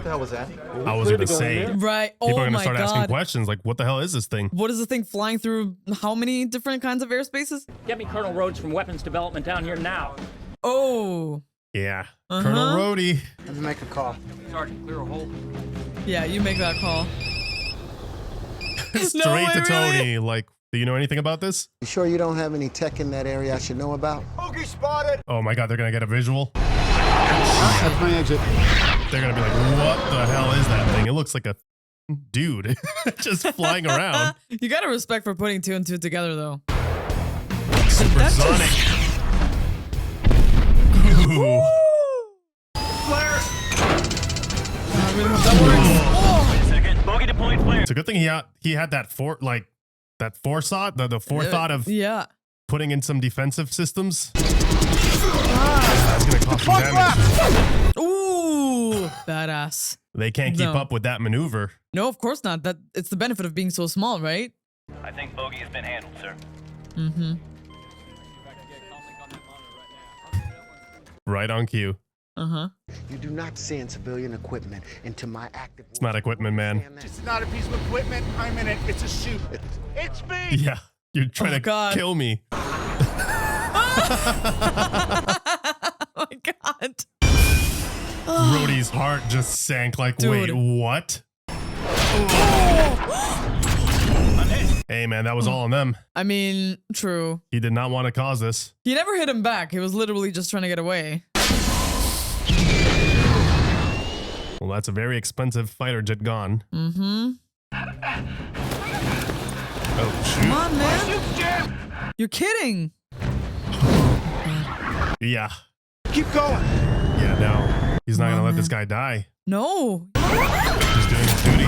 the hell was that? I was gonna say, Right. people are Oh gonna my start asking God. questions like, "What the hell is this thing?" What is the thing flying through how many different kinds of airspaces? Get me Colonel Rhodes from Weapons Development down here now. Oh. Yeah, Colonel Rhodey. Let me make a call. Sergeant, clear a hole. Yeah, you make that call. Straight to way, Tony. really? Like, do you know anything about this? You sure you don't have any tech in that area I should know about? Bogey spotted! Oh my God, they're gonna get a visual. That's my exit. They're gonna be like, "What the hell is that thing? It looks like a dude just flying around." You gotta respect for putting 2 and 2 together, though. Supersonic. Ooh. Flares! That works. Wait a second. Bogey deployed flare. It's a good thing he had that forethought, the forethought of Yeah. putting in some defensive systems. That's gonna cause some damage. Ooh, badass. They can't keep No. up with that maneuver. No, of course not. That it's the benefit of being so small, right? I think Bogey has been handled, sir. Mm-hmm. Right on cue. Uh-huh. You do not send civilian equipment into my active... It's not equipment, man. It's not a piece of equipment. I'm in it. It's a shoot. It's me. Yeah, you're trying to God. kill me. Oh my God. Rhodey's heart just sank like, Dude. wait, what? Hey, man, that was all on them. I mean, true. He did not want to cause this. He never hit him back. He was literally just trying to get away. Well, that's a very expensive fighter jet gone. Mm-hmm. Oh, shoot. Come on, man. You're kidding. Yeah. Keep going! Yeah, no. He's not going to let this guy die. No. He's doing his duty.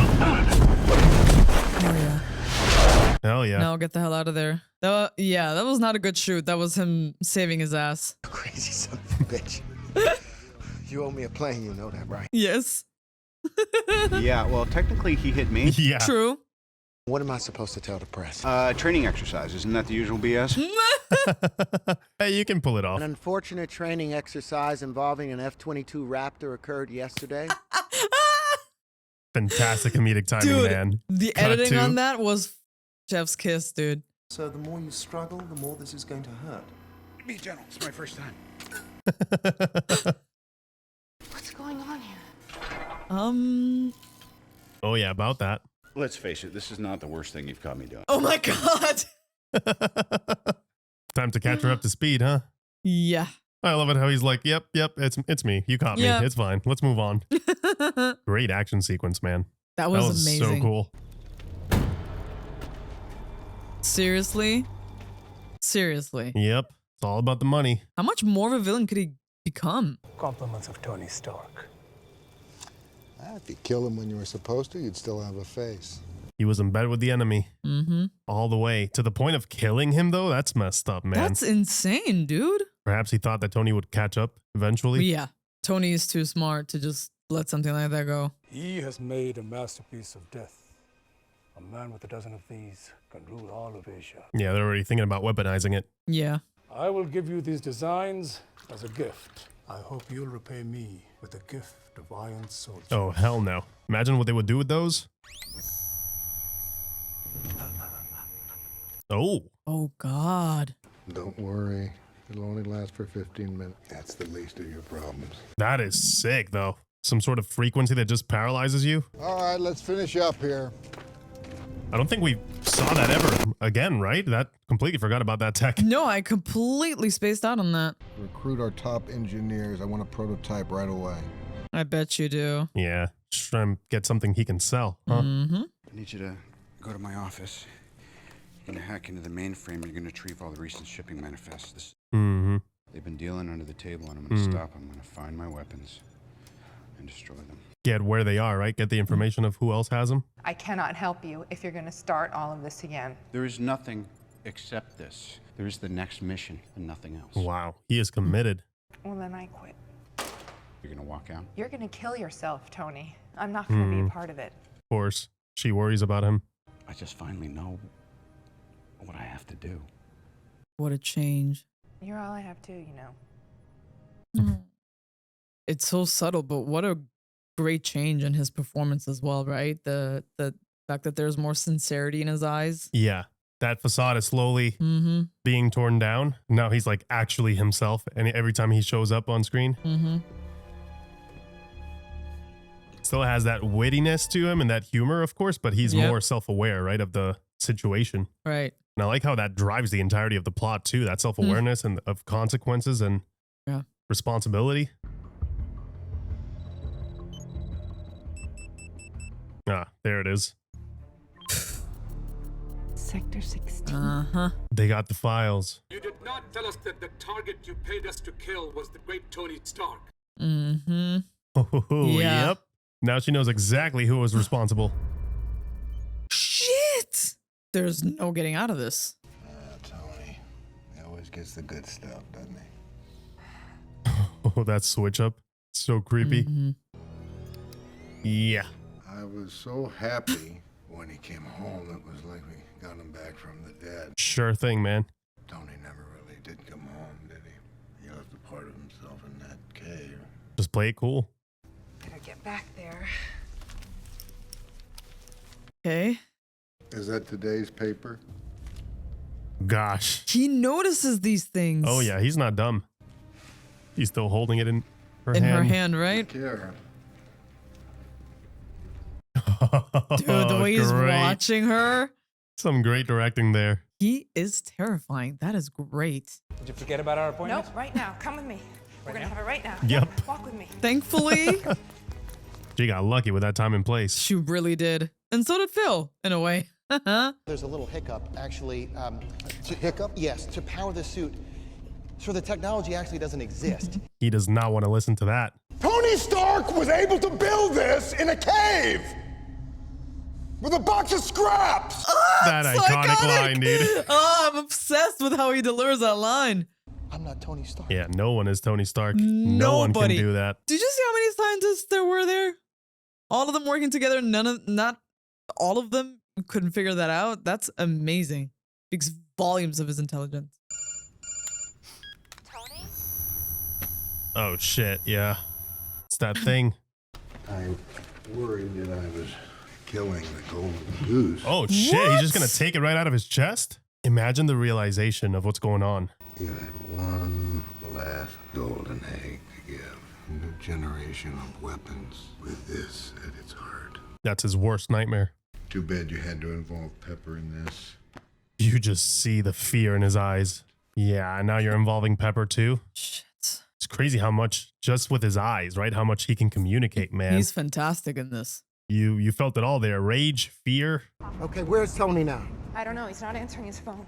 Oh, yeah. Hell yeah. No, get the hell out of there. Yeah, that was not a good shoot. That was him saving his ass. Crazy son of a bitch. You owe me a plane, you know that, right? Yes. Yeah, well, technically he hit me. Yeah. True. What am I supposed to tell the press? Training exercise. Isn't that the usual BS? Hey, you can pull it off. An unfortunate training exercise involving an F-22 Raptor occurred yesterday. Fantastic comedic timing, Dude, man. the Cut editing to- on that was chef's kiss, dude. So the more you struggle, the more this is going to hurt. Be gentle. It's my first time. What's going on here? Oh, yeah, about that. Let's face it. This is not the worst thing you've caught me doing. Oh my God. Time to catch her up to speed, huh? Yeah. I love it how he's like, yep, it's me. You caught me. Yeah. It's fine. Let's move on. Great action sequence, man. That was amazing. so cool. Seriously? Seriously. Yep. It's all about the money. How much more of a villain could he become? Compliments of Tony Stark. If you kill him when you were supposed to, you'd still have a face. He was in bed with the enemy. Mm-hmm. All the way. To the point of killing him, though? That's messed up, man. That's insane, dude. Perhaps he thought that Tony would catch up eventually. Yeah. Tony is too smart to just let something like that go. He has made a masterpiece of death. A man with a dozen of these can rule all of Asia. Yeah, they're already thinking about weaponizing it. Yeah. I will give you these designs as a gift. I hope you'll repay me with a gift of iron soldiers. Oh, hell no. Imagine what they would do with those. Oh. Oh, God. Don't worry. It'll only last for 15 minutes. That's the least of your problems. That is sick, though. Some sort of frequency that just paralyzes you. All right, let's finish up here. I don't think we saw that ever again, right? That completely forgot about that tech. No, I completely spaced out on that. Recruit our top engineers. I want a prototype right away. I bet you do. Yeah. Just try and get something he can sell, huh? Mm-hmm. I need you to go to my office. You're going to hack into the mainframe. You're going to retrieve all the recent shipping manifests. Mm-hmm. They've been dealing under the table, and I'm going to stop. I'm going to find my weapons and destroy them. Get where they are, right? Get the information of who else has them. I cannot help you if you're going to start all of this again. There is nothing except this. There is the next mission and nothing else. Wow. He is committed. Well, then I quit. You're going to walk out? You're going to kill yourself, Tony. I'm not going to be a part of it. Of course. She worries about him. I just finally know what I have to do. What a change. You're all I have too, you know. It's so subtle, but what a great change in his performance as well, right? The fact that there's more sincerity in his eyes. Yeah. That facade is slowly being torn down. Now he's like actually himself. And every time he shows up on screen, still has that wittiness to him and that humor, of course, but he's more self-aware, right, of the situation. Right. And I like how that drives the entirety of the plot too. That self-awareness and of consequences and responsibility. Ah, there it is. Sector 16. They got the files. You did not tell us that the target you paid us to kill was the great Tony Stark. Yep. Now she knows exactly who was responsible. Shit! There's no getting out of this. Tony. He always gets the good stuff, doesn't he? Oh, that switch up. So creepy. Yeah. I was so happy when he came home. It was like we got him back from the dead. Sure thing, man. Tony never really did come home, did he? He left a part of himself in that cave. Just play it cool. Better get back there. Okay. Is that today's paper? Gosh. He notices these things. Oh, yeah. He's not dumb. He's still holding it in her In hand. her hand, right? Care. Dude, the way he's watching her. Some great directing there. He is terrifying. That is great. Did you forget about our appointment? Nope, right now. Come with me. We're gonna have it right now. Yep. Walk with me. Thankfully, She got lucky with that time and place. she really did. And so did Phil, in a way. There's a little hiccup, actually. Hiccup? Yes, to power the suit. So the technology actually doesn't exist. He does not want to listen to that. Tony Stark was able to build this in a cave with a box of scraps. That iconic line, dude. Oh, I'm obsessed with how he delivers that line. I'm not Tony Stark. Yeah, no one is Tony Stark. No one can Nobody. do that. Did you see how many scientists there were there? All of them working together. Not all of them couldn't figure that out. That's amazing. Speaks volumes of his intelligence. Oh, shit. Yeah. It's that thing. I worried that I was killing the golden goose. Oh, shit. He's just going to take it right out of his chest? Imagine the realization of what's going on. You had one last golden egg to give. A new generation of weapons with this at its heart. That's his worst nightmare. Too bad you had to involve Pepper in this. You just see the fear in his eyes. Yeah, and now you're involving Pepper too? Shit. It's crazy how much, just with his eyes, right? How much he can communicate, man. He's fantastic in this. You felt it all there. Rage, fear. Okay, where's Tony now? I don't know. He's not answering his phone.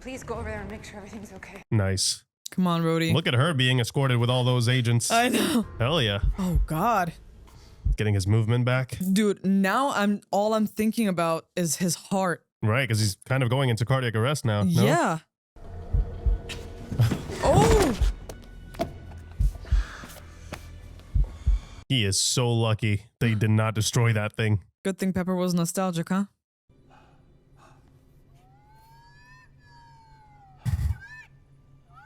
Please go over there and make sure everything's okay. Nice. Come on, Rhodey. Look at her being escorted with all those agents. I know. Hell yeah. Oh, God. Getting his movement back. Dude, now all I'm thinking about is his heart. Right, because he's kind of going into cardiac arrest now. No? Yeah. Oh! He is so lucky they did not destroy that thing. Good thing Pepper was nostalgic, huh?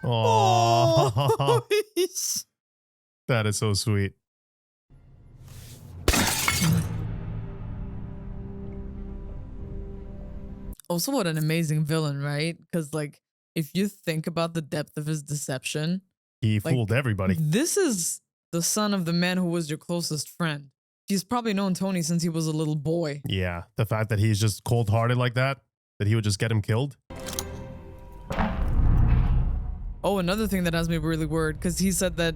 Oh, that is so sweet. Also, what an amazing villain, right? Because, like, if you think about the depth of his deception, He fooled everybody. This is the son of the man who was your closest friend. He's probably known Tony since he was a little boy. Yeah, the fact that he's just cold-hearted like that he would just get him killed. Oh, another thing that has me really worried, because he said that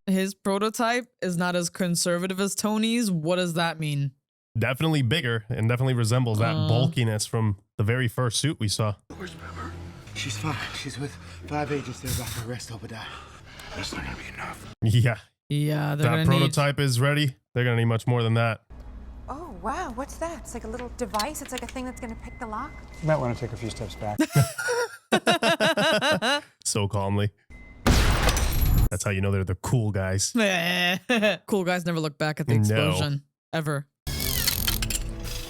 his prototype is not as conservative as Tony's. What does that mean? Definitely bigger and definitely resembles that bulkiness from the very first suit we saw. Where's Pepper? She's fine. She's with 5 agents. They're about to arrest Obadiah. That's not gonna be enough. Yeah. Yeah, they're that prototype is ready. They're gonna need much more than that. Oh, wow. What's that? It's like a little device. It's like a thing that's going to pick the lock. You might want to take a few steps back. So calmly. That's how you know they're the cool guys. Cool guys never look back at the No. explosion. Ever.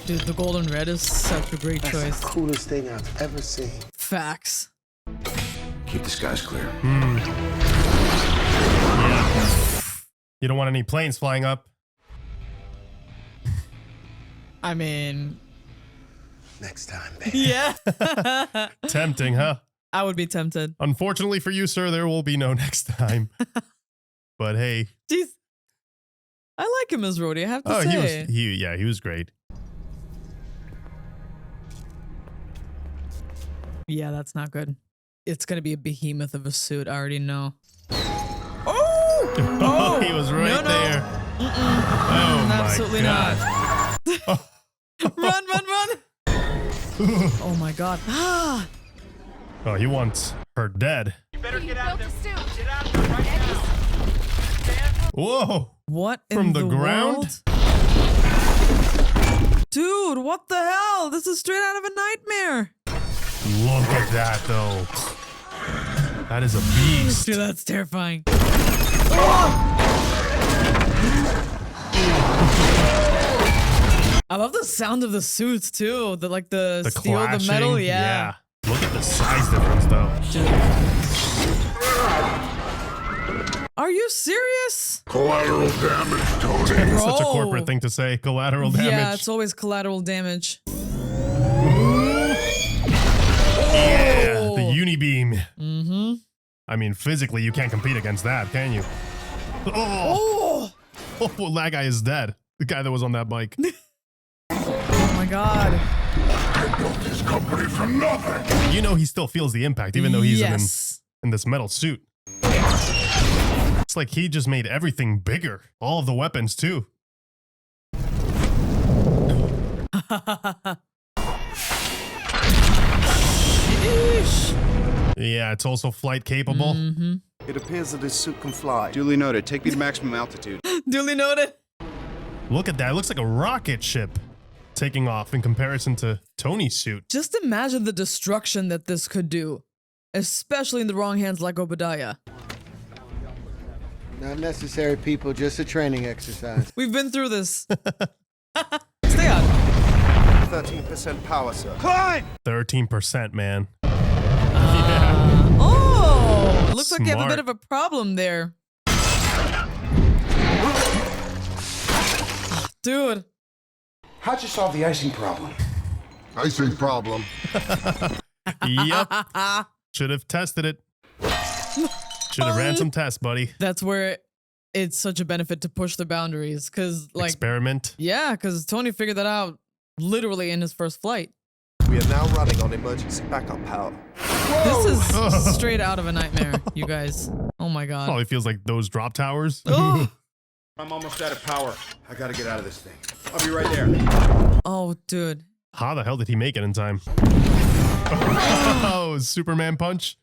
Dude, the golden red is such a great That's choice. the coolest thing I've ever seen. Facts. Keep the skies clear. You don't want any planes flying up. I mean, next time, baby. Yeah. Tempting, huh? I would be tempted. Unfortunately for you, sir, there will be no next time. But hey. Jeez. I like him as Rhodey, I have to say. He was great. Yeah, that's not good. It's going to be a behemoth of a suit. I already know. Oh, he was right there. Oh, my absolutely God. not. Run. Oh, my God. Oh, he wants her dead. You better get out of there. Get out of there right now. Whoa. What From in the ground? world? Dude, what the hell? This is straight out of a nightmare. Look at that, though. That is a beast. Dude, that's terrifying. I love the sound of the suits too. The steel, clashing, the metal. Yeah. Look at the size difference, though. Are you serious? Collateral damage, Tony. It's such a Bro. corporate thing to say. Collateral damage. Yeah, it's always collateral damage. Yeah, the unibeam. Mm-hmm. I mean, physically, you can't compete against that, can you? Oh, that guy is dead. The guy that was on that bike. Oh my God. I built this company for nothing. You know he still feels the impact, even though he's in this metal suit. It's like he just made everything bigger. All of the weapons, too. Yeah, it's also flight capable. Mm-hmm. It appears that his suit can fly. Duly noted. Take me to maximum altitude. Duly noted. Look at that. It looks like a rocket ship taking off in comparison to Tony's suit. Just imagine the destruction that this could do, especially in the wrong hands like Obadiah. Not necessary, people, just a training exercise. We've been through this. Stay on. 13% power, sir. Climb! 13%, man. Oh, it looks like you have a Smart. bit of a problem there. Dude. How'd you solve the icing problem? Icing problem. Yep. Should have tested it. Should have ran some tests, buddy. That's where it's such a benefit to push the boundaries. Because, like, experiment. Yeah, because Tony figured that out literally in his first flight. We are now running on emergency backup power. This is straight out of a nightmare, you guys. Oh my God. Probably feels like those drop towers. Oh. I'm almost out of power. I gotta get out of this thing. I'll be right there. Oh, dude. How the hell did he make it in time? Oh, Superman punch.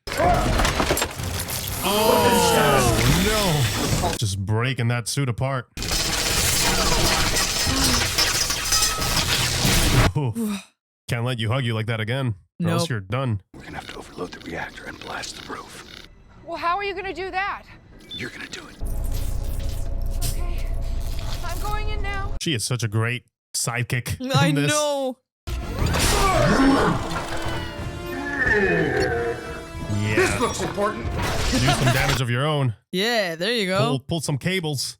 Oh, no. Just breaking that suit apart. Oh, can't let you hug you like that again, or else you're done. We're gonna have to overload the reactor and blast the roof. Well, how are you gonna do that? You're gonna do it. Okay. I'm going in now. She is such a great sidekick. I in this. know. Yeah. This looks important. Do some damage of your own. Yeah, there you go. Pull some cables.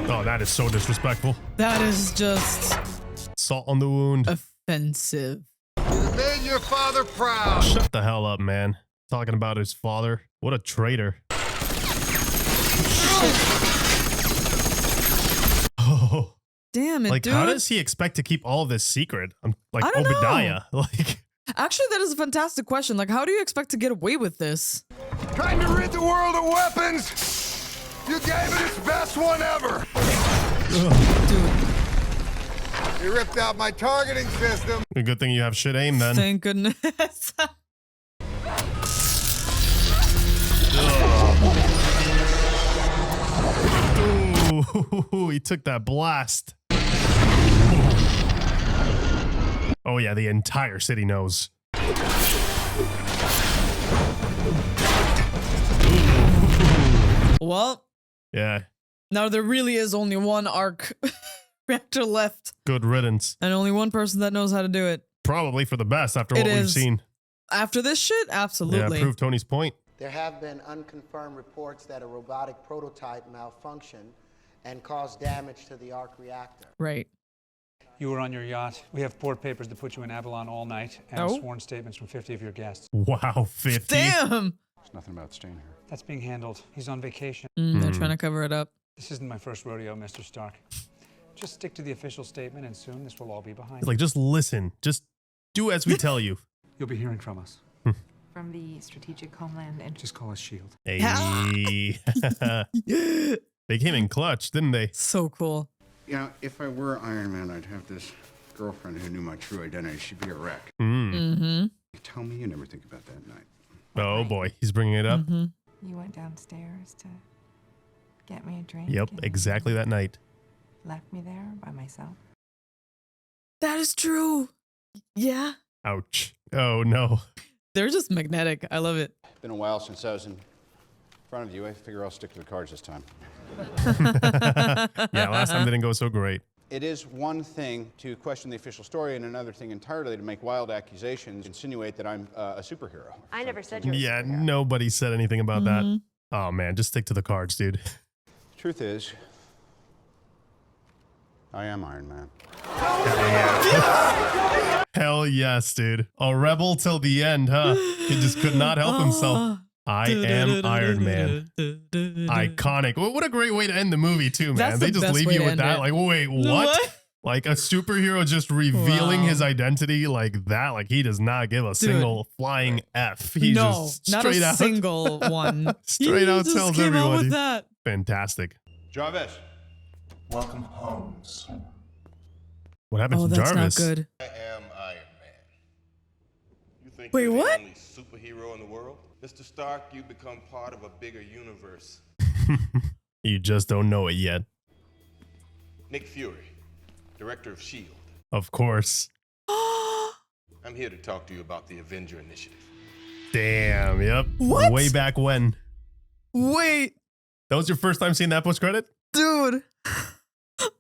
Oh, that is so disrespectful. That is just Salt on the wound. offensive. You made your father proud. Shut the hell up, man. Talking about his father. What a traitor. Oh. Damn it, Like, dude. how does he expect to keep all of this secret? I'm like I don't know. Obadiah. Like, Actually, that is a fantastic question. Like, how do you expect to get away with this? Trying to rid the world of weapons. You gave it its best one ever. You ripped out my targeting system. a good thing you have shit aim then. Thank goodness. Ooh, he took that blast. Oh yeah, the entire city knows. Well, Yeah, now there really is only one arc reactor left, good riddance. and only one person that knows how to do it. Probably for the best after It what we've is. seen. After this shit, absolutely. Yeah, prove Tony's point. There have been unconfirmed reports that a robotic prototype malfunctioned and caused damage to the arc reactor. Right. You were on your yacht. We have port papers to put you in Avalon all night and sworn statements from 50 of your guests. Wow, 50. Damn. There's nothing about Stane here. That's being handled. He's on vacation. They're trying to cover it up. This isn't my first rodeo, Mr. Stark. Just stick to the official statement, and soon this will all be behind Like, just listen. Just do as we tell you. You'll be hearing from us. From the Strategic Homeland and Just call us S.H.I.E.L.D. Hey. They came in clutch, didn't they? So cool. You know, if I were Iron Man, I'd have this girlfriend who knew my true identity. She'd be a wreck. Mm-hmm. Tell me you never think about that night. Oh boy, he's bringing it up. you went downstairs to get me a drink. Yep, exactly that night. Left me there by myself. That is true. Yeah. Ouch. Oh no. They're just magnetic. I love it. Been a while since I was in front of you. I figure I'll stick to the cards this time. Yeah, last time didn't go so great. It is one thing to question the official story and another thing entirely to make wild accusations, insinuate that I'm a superhero. I never said you were Yeah, nobody said anything about that. Oh man, just stick to the cards, dude. Truth is, I am Iron Man. Hell yes, dude. A rebel till the end, huh? He just could not help himself. I am Iron Man. Iconic. What a great way to end the movie, too, man. That's They the just best leave way you to with end that. it. Like, wait, what? Like a superhero just revealing his identity like that. Like he does not give a single flying F. He just not straight a out, single one. straight out just tells came out everybody. with that. Fantastic. Jarvis. Welcome, Holmes. What happened Oh, to that's Jarvis? not good. I am Iron Man. You think Wait, you're what? the only superhero in the world? Mr. Stark, you become part of a bigger universe. You just don't know it yet. Nick Fury, director of S.H.I.E.L.D. Of course. I'm here to talk to you about the Avenger Initiative. Damn, yep. What? Way back when. Wait, That was your first time seeing that post-credit? dude.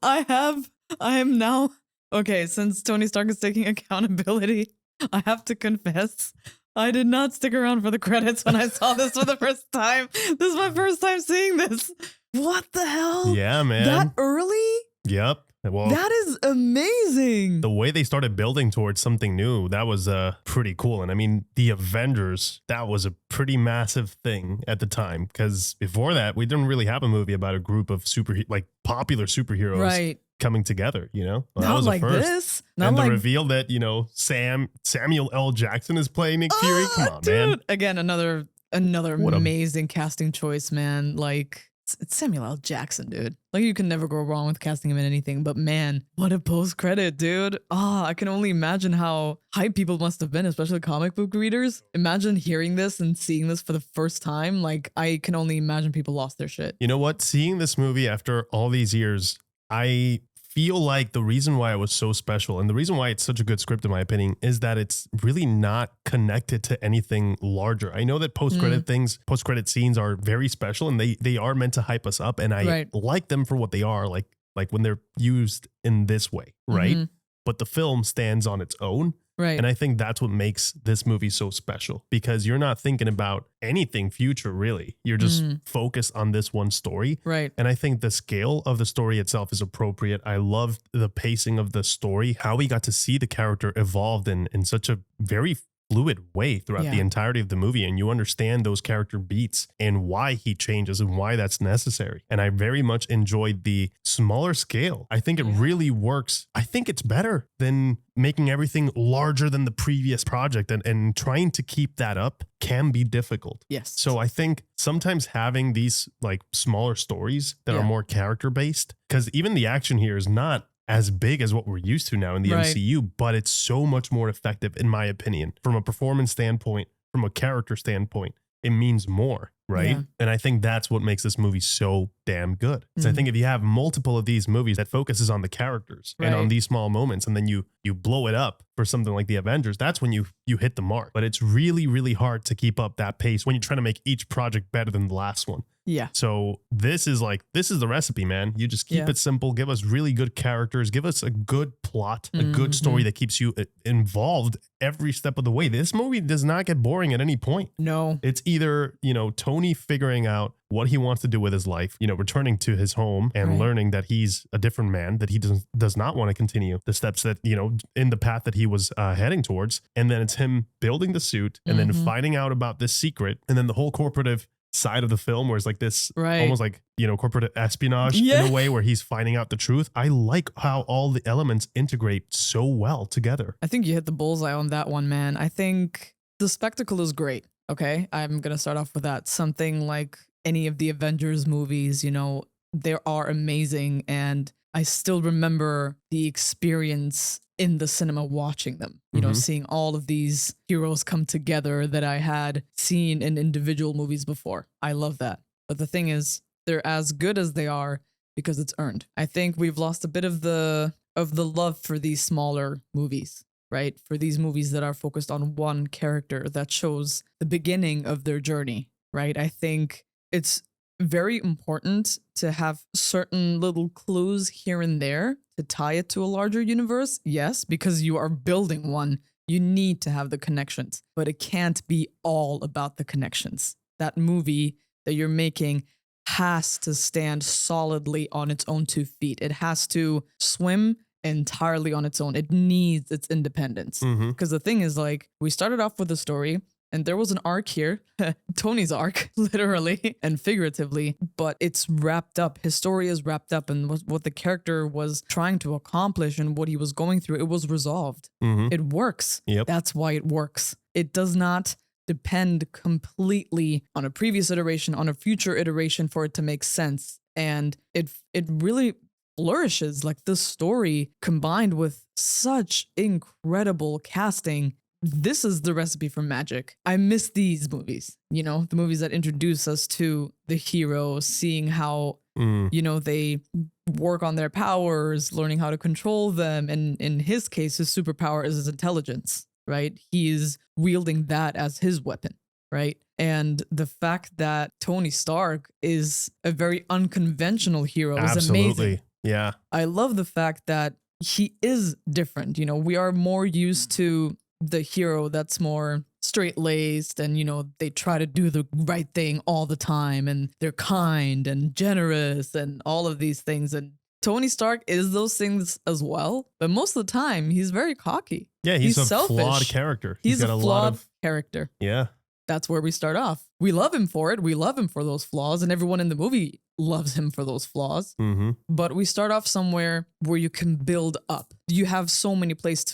I am now. Okay, since Tony Stark is taking accountability, I have to confess. I did not stick around for the credits when I saw this for the first time. This is my first time seeing this. What the hell? Yeah, man. That early? Yep. Well, That is amazing. the way they started building towards something new, that was pretty cool. And I mean, the Avengers, that was a pretty massive thing at the time. Because before that, we didn't really have a movie about a group of popular superheroes Right. coming together, you know? Well, that Not was like the first. this. Not And the like reveal that, Samuel L. Jackson is playing Nick Fury. Come on, man. dude. Again, another What a- amazing casting choice, man. Like it's Samuel L. Jackson, dude. Like you can never go wrong with casting him in anything. But man, what a post credit, dude. I can only imagine how hyped people must have been, especially comic book readers. Imagine hearing this and seeing this for the first time. Like I can only imagine people lost their shit. You know what? Seeing this movie after all these years, I feel like the reason why it was so special and the reason why it's such a good script, in my opinion, is that it's really not connected to anything larger. I know that post-credit scenes are very special and they are meant to hype us up. And I like them for what they are, like when they're used in this way, right? Mhm. But the film stands on its own. Right. And I think that's what makes this movie so special because you're not thinking about anything future, really. You're just focused on this one story. Right. And I think the scale of the story itself is appropriate. I loved the pacing of the story, how we got to see the character evolved in such a very fluid way throughout the Yeah. entirety of the movie. And you understand those character beats and why he changes and why that's necessary. And I very much enjoyed the smaller scale. I think it really works. I think it's better than making everything larger than the previous project and trying to keep that up can be difficult. Yes. So I think sometimes having these like smaller stories that are more character based, because even the action here is not as big as what we're used to now in the Right. MCU, but it's so much more effective in my opinion. From a performance standpoint, from a character standpoint, it means more, right? Yeah. And I think that's what makes this movie so damn good. So I think if you have multiple of these movies that focuses on the characters and on Right. these small moments, and then you blow it up for something like the Avengers, that's when you hit the mark. But it's really, really hard to keep up that pace when you're trying to make each project better than the last one. Yeah. So this is the recipe, man. You just keep Yeah. it simple, give us really good characters, give us a good plot, a good story that keeps you involved every step of the way. This movie does not get boring at any point. No. It's either, Tony figuring out what he wants to do with his life, returning to his home and learning that he's a different man, that he does not want to continue the steps that, in the path that he was heading towards. And then it's him building the suit and then finding out about this secret. And then the whole corporative side of the film where it's like this almost like, corporate espionage in a way where he's finding out the truth. I like how all the elements integrate so well together. I think you hit the bullseye on that one, man. I think the spectacle is great. Okay. I'm going to start off with that. Something like any of the Avengers movies, they are amazing. And I still remember the experience in the cinema watching them, seeing all of these heroes come together that I had seen in individual movies before. I love that. But the thing is, they're as good as they are because it's earned. I think we've lost a bit of the love for these smaller movies, right? For these movies that are focused on one character that shows the beginning of their journey, right? I think it's very important to have certain little clues here and there to tie it to a larger universe. Yes, because you are building one, you need to have the connections, but it can't be all about the connections. That movie that you're making has to stand solidly on its own 2 feet. It has to swim entirely on its own. It needs its independence. Because the thing is, like, we started off with a story and there was an arc here, Tony's arc, literally and figuratively, but it's wrapped up. His story is wrapped up, and what the character was trying to accomplish and what he was going through, it was resolved. It works. That's why it works. It does not depend completely on a previous iteration, on a future iteration for it to make sense. And it really flourishes. Like, this story combined with such incredible casting, this is the recipe for magic. I miss these movies, the movies that introduce us to the hero, seeing how, they work on their powers, learning how to control them. And in his case, his superpower is his intelligence, right? He is wielding that as his weapon, right? And the fact that Tony Stark is a very unconventional hero is amazing. Yeah. I love the fact that he is different. We are more used to the hero that's more straight-laced and, they try to do the right thing all the time and they're kind and generous and all of these things. And Tony Stark is those things as well, but most of the time he's very cocky. Yeah, he's a selfish. flawed character. He's got a lot flawed of character. Yeah. That's where we start off. We love him for it. We love him for those flaws, and everyone in the movie loves him for those flaws. But we start off somewhere where you can build up. You have so many places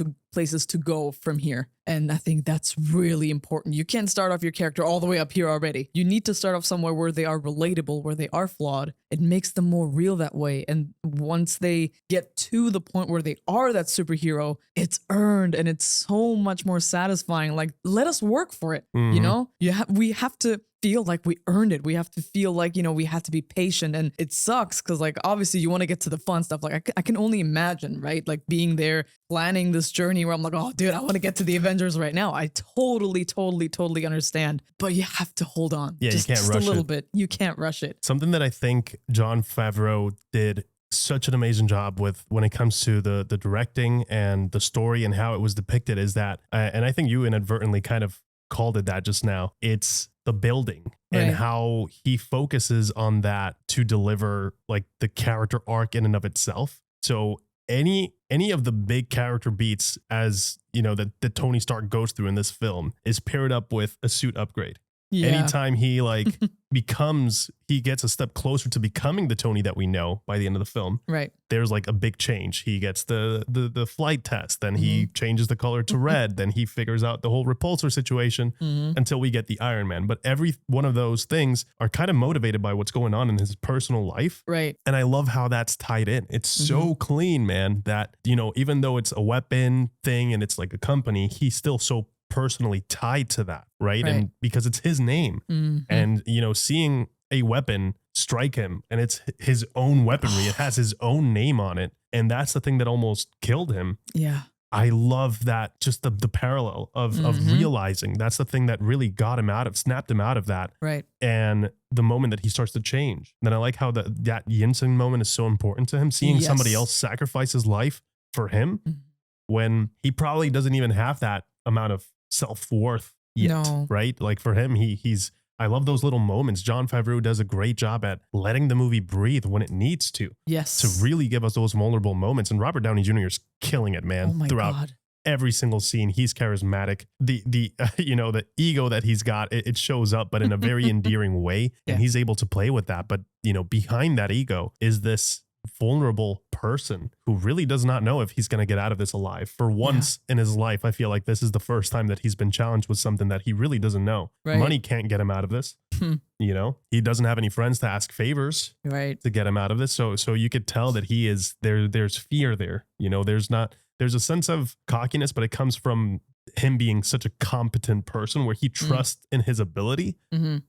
to go from here. And I think that's really important. You can't start off your character all the way up here already. You need to start off somewhere where they are relatable, where they are flawed. It makes them more real that way. And once they get to the point where they are that superhero, it's earned and it's so much more satisfying. Like, let us work for it. We have to feel like we earned it. We have to feel like, we have to be patient. And it sucks because, like, obviously you want to get to the fun stuff. Like, I can only imagine, right? Like, being there, planning this journey where I'm like, oh, dude, I want to get to the Avengers right now. I totally understand. But you have to hold on. Yeah, you can't rush it. Just a little bit. You can't rush it. Something that I think Jon Favreau did such an amazing job with when it comes to the directing and the story and how it was depicted is that, and I think you inadvertently kind of called it that just now, it's the building and how he focuses on that to deliver like the character arc in and of itself. So any of the big character beats, as that Tony Stark goes through in this film, is paired up with a suit upgrade. Yeah. Anytime he he gets a step closer to becoming the Tony that we know by the end of the film. Right. There's like a big change. He gets the flight test, then he changes the color to red, then he figures out the whole repulsor situation until we get the Iron Man. But every one of those things are kind of motivated by what's going on in his personal life. Right. And I love how that's tied in. It's so clean, man, that, even though it's a weapon thing and it's like a company, he's still so personally tied to that, right? And because it's his name and seeing a weapon strike him and it's his own weaponry, it has his own name on it, and that's the thing that almost killed him. Yeah, I love that, just the parallel of realizing that's the thing that really got him snapped him out of that, right? And the moment that he starts to change. Then I like how that Yinsen moment is so important to him, seeing somebody else sacrifice his life for him when he probably doesn't even have that amount of self-worth yet, right? Like for him, he's I love those little moments. Jon Favreau does a great job at letting the movie breathe when it needs to. Yes. To really give us those vulnerable moments. And Robert Downey Jr. is killing it, man. Oh my throughout God. every single scene. He's charismatic. The the ego that he's got, it shows up, but in a very endearing way. And he's able to play with that. But, behind that ego is this vulnerable person who really does not know if he's going to get out of this alive. For once in his life, I feel like this is the first time that he's been challenged with something that he really doesn't know. Right. Money can't get him out of this. He doesn't have any friends to ask favors to get him out of this. So you could tell that he is there. There's fear there. There's a sense of cockiness, but it comes from him being such a competent person where he trusts in his ability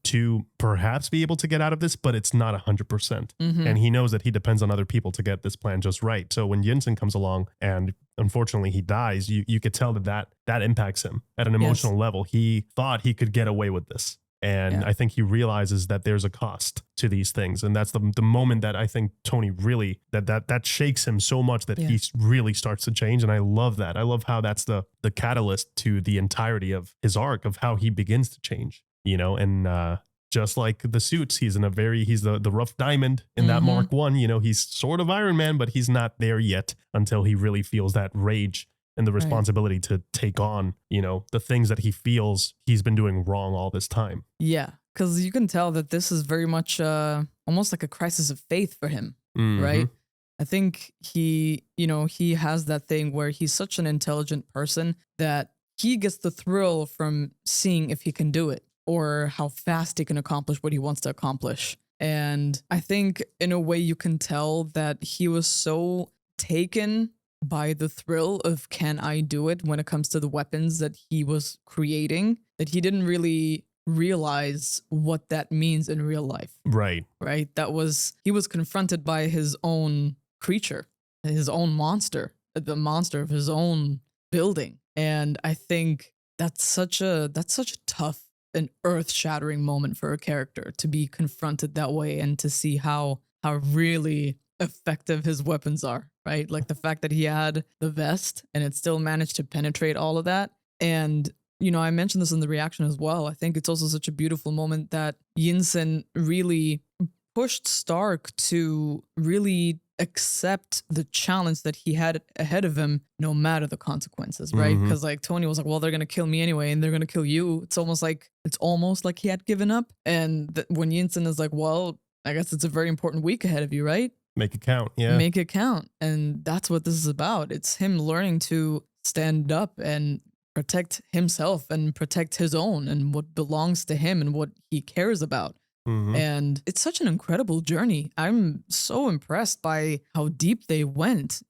to perhaps be able to get out of this, but it's not 100%. And he knows that he depends on other people to get this plan just right. So when Yinsen comes along and unfortunately he dies, you could tell that impacts him at an emotional level. He thought he could get away with this. And I think he realizes that there's a cost to these things. And that's the moment that I think Tony really, that shakes him so much that he really starts to change. And I love that. I love how that's the catalyst to the entirety of his arc, of how he begins to change, and just like the suits, he's the rough diamond in that Mark 1, he's sort of Iron Man, but he's not there yet until he really feels that rage and the responsibility to take on, the things that he feels he's been doing wrong all this time. Yeah, because you can tell that this is very much almost like a crisis of faith for him, right? I think he has that thing where he's such an intelligent person that he gets the thrill from seeing if he can do it or how fast he can accomplish what he wants to accomplish. And I think in a way you can tell that he was so taken by the thrill of can I do it when it comes to the weapons that he was creating, that he didn't really realize what that means in real life. Right. Right. He was confronted by his own creature, his own monster, the monster of his own building. And I think that's such a tough and earth-shattering moment for a character to be confronted that way and to see how really effective his weapons are, right? Like the fact that he had the vest and it still managed to penetrate all of that. And, I mentioned this in the reaction as well. I think it's also such a beautiful moment that Yinsen really pushed Stark to really accept the challenge that he had ahead of him, no matter the consequences, right? Because like Tony was like, well, they're going to kill me anyway, and they're going to kill you. It's almost like he had given up. And when Yinsen is like, well, I guess it's a very important week ahead of you, right? Make it count. Yeah. Make it count. And that's what this is about. It's him learning to stand up and protect himself and protect his own and what belongs to him and what he cares about. And it's such an incredible journey. I'm so impressed by how deep they went,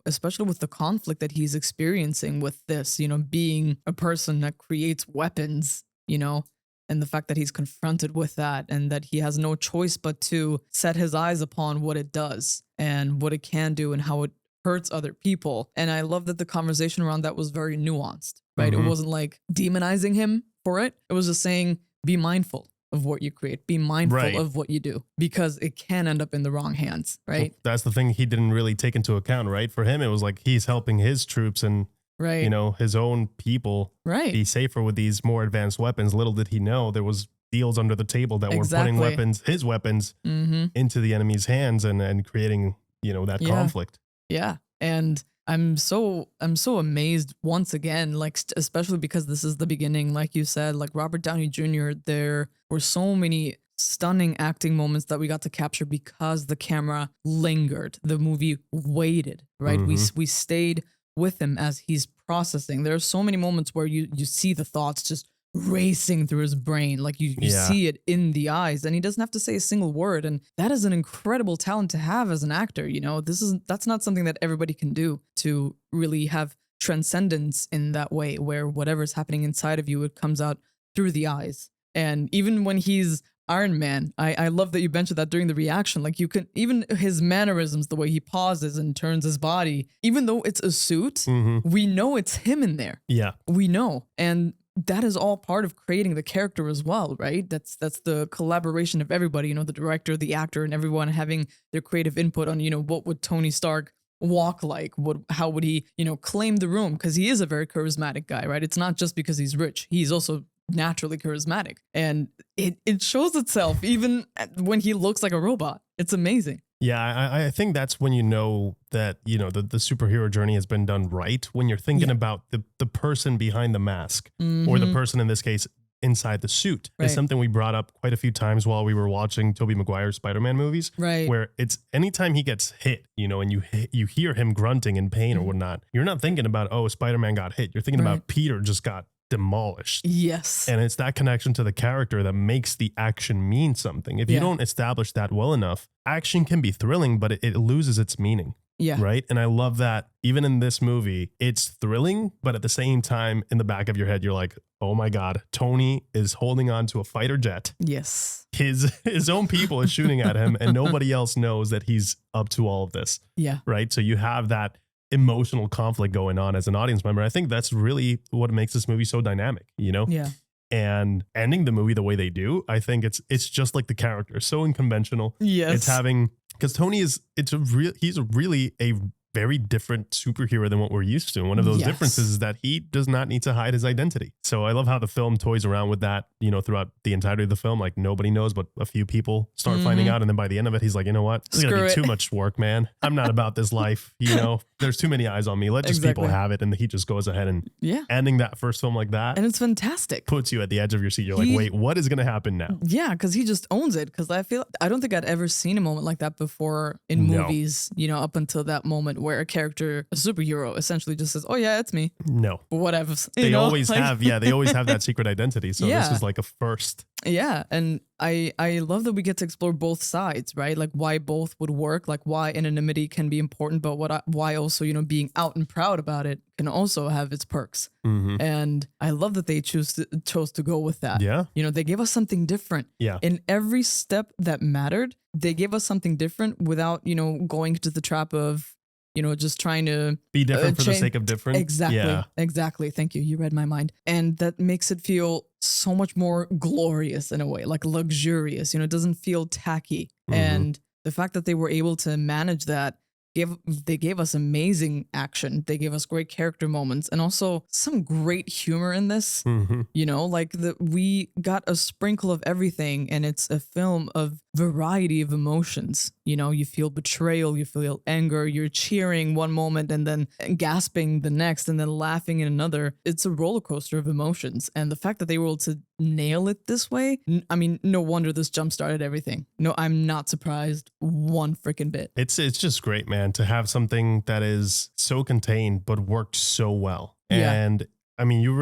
especially with the conflict that he's experiencing with this, being a person that creates weapons, and the fact that he's confronted with that and that he has no choice but to set his eyes upon what it does and what it can do and how it hurts other people. And I love that the conversation around that was very nuanced, right? It wasn't like demonizing him for it. It was just saying, be mindful of what you create. Be mindful of what you do because it can end up in the wrong hands, right? Well, that's the thing he didn't really take into account, right? For him, it was like he's helping his troops and his own people be safer with these more advanced weapons. Little did he know there was deals under the table that were putting his weapons into the enemy's hands and creating, that conflict. Yeah. And I'm so amazed once again, like especially because this is the beginning, like you said, like Robert Downey Jr., there were so many stunning acting moments that we got to capture because the camera lingered. The movie waited, right? We stayed with him as he's processing. There are so many moments where you see the thoughts just racing through his brain, like you see it in the eyes, and he doesn't have to say a single word. And that is an incredible talent to have as an actor. That's not something that everybody can do, to really have transcendence in that way, where whatever's happening inside of you, it comes out through the eyes. And even when he's Iron Man, I love that you mentioned that during the reaction. Like, you can, even his mannerisms, the way he pauses and turns his body, even though it's a suit, we know it's him in there. Yeah. We know. And that is all part of creating the character as well, right? That's the collaboration of everybody, the director, the actor, and everyone having their creative input on, what would Tony Stark walk like? How would he, claim the room? Because he is a very charismatic guy, right? It's not just because he's rich. He's also naturally charismatic, and it shows itself even when he looks like a robot. It's amazing. Yeah, I think that's when you know that, you know, the superhero journey has been done right, when you're thinking about the person behind the mask, or the person in this case inside the suit. It's something we brought up quite a few times while we were watching Tobey Maguire's Spider-Man movies, where it's anytime he gets hit, you know, and you hear him grunting in pain or whatnot, you're not thinking about, oh, Spider-Man got hit. You're thinking about Peter just got demolished. Yes. And it's that connection to the character that makes the action mean something. If you don't establish that well enough, action can be thrilling, but it loses its meaning. Yeah. Right. And I love that even in this movie, it's thrilling, but at the same time, in the back of your head, you're like, oh my God, Tony is holding on to a fighter jet. Yes. His own people is shooting at him, and nobody else knows that he's up to all of this. Yeah. Right. So you have that emotional conflict going on as an audience member. I think that's really what makes this movie so dynamic, you know? Yeah. And ending the movie the way they do, I think it's just like the character, so unconventional. Yes. It's having, because Tony he's really a very different superhero than what we're used to. And one of those differences is that he does not need to hide his identity. So I love how the film toys around with that, you know, throughout the entirety of the film. Like nobody knows, but a few people start finding out. And then by the end of it, he's like, you know what? This is going to be too much work, man. I'm not about this life. You know, there's too many eyes on me. Let just people have it. And he just goes ahead and ending that first film like that. And it's fantastic. Puts you at the edge of your seat. You're like, wait, what is going to happen now? Yeah, because he just owns it. Because I don't think I'd ever seen a moment like that before in movies, you know, up until that moment where a character, a superhero, essentially just says, oh yeah, it's me. No. Whatever. They always have that secret identity. So this is like a first. Yeah. And I love that we get to explore both sides, right? Like why both would work, like why anonymity can be important, but why also, you know, being out and proud about it can also have its perks. And I love that they chose to go with that. Yeah. You know, they gave us something different. Yeah. In every step that mattered, they gave us something different without, you know, going to the trap of, you know, just trying to be different for the sake of different. Exactly. Yeah. Exactly. Thank you. You read my mind. And that makes it feel so much more glorious in a way, like luxurious. You know, it doesn't feel tacky. And the fact that they were able to manage that, they gave us amazing action. They gave us great character moments and also some great humor in this. You know, like we got a sprinkle of everything, and it's a film of variety of emotions. You know, you feel betrayal, you feel anger, you're cheering one moment and then gasping the next and then laughing in another. It's a roller coaster of emotions. And the fact that they were able to nail it this way, I mean, no wonder this jump started everything. No, I'm not surprised one freaking bit. It's just great, man, to have something that is so contained but works so well. And I mean, you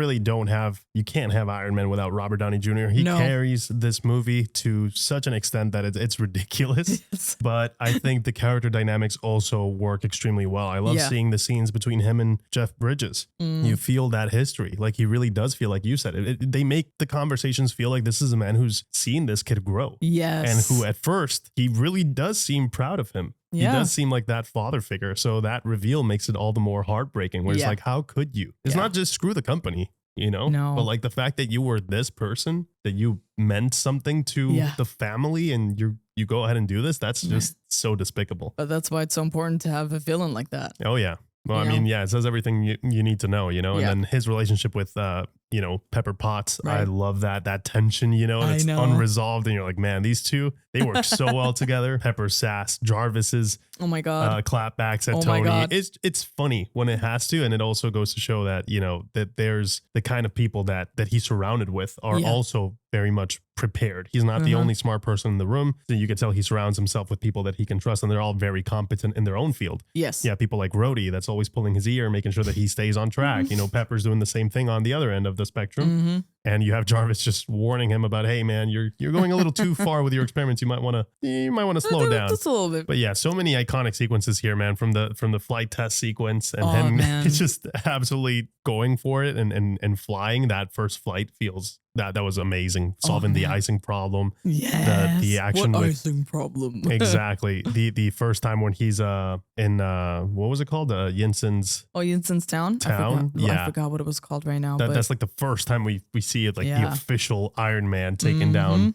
can't have Iron Man without Robert Downey Jr. He carries this movie to such an extent that it's ridiculous. But I think the character dynamics also work extremely well. I love seeing the scenes between him and Jeff Bridges. You feel that history. Like he really does feel, like you said, they make the conversations feel like this is a man who's seen this kid grow. Yes. And who at first, he really does seem proud of him. Yeah. He does seem like that father figure. So that reveal makes it all the more heartbreaking, where it's like, how could you? It's not just screw the company, you know? No. But like the fact that you were this person, that you meant something to the family, and you go ahead and do this, that's just so despicable. But that's why it's so important to have a villain like that. Oh, yeah. Well, I mean, it says everything you need to know, you know? And then his relationship with, you know, Pepper Potts. I love that tension, you know, and it's unresolved. And you're like, man, these two, they work so well together. Pepper's sass, Jarvis's clapbacks at Tony. It's funny when it has to. And it also goes to show that, you know, that there's the kind of people that he's surrounded with are also very much prepared. He's not the only smart person in the room. So you can tell he surrounds himself with people that he can trust, and they're all very competent in their own field. Yes. Yeah, people like Rhodey that's always pulling his ear, making sure that he stays on track. You know, Pepper's doing the same thing on the other end of the spectrum. And you have Jarvis just warning him about, hey man, you're going a little too far with your experiments. You might want to slow down just a little bit. But yeah, so many iconic sequences here, man, from the flight test sequence, and him it's just absolutely going for it and flying. That first flight feels that was amazing. Solving the icing problem. Yes. The action what with icing problem? Exactly. The first time when he's in what was it called? Jensen's Jensen's Town. I forgot what it was called right now. That's like the first time we see it like the Yeah. official Iron Man taking down,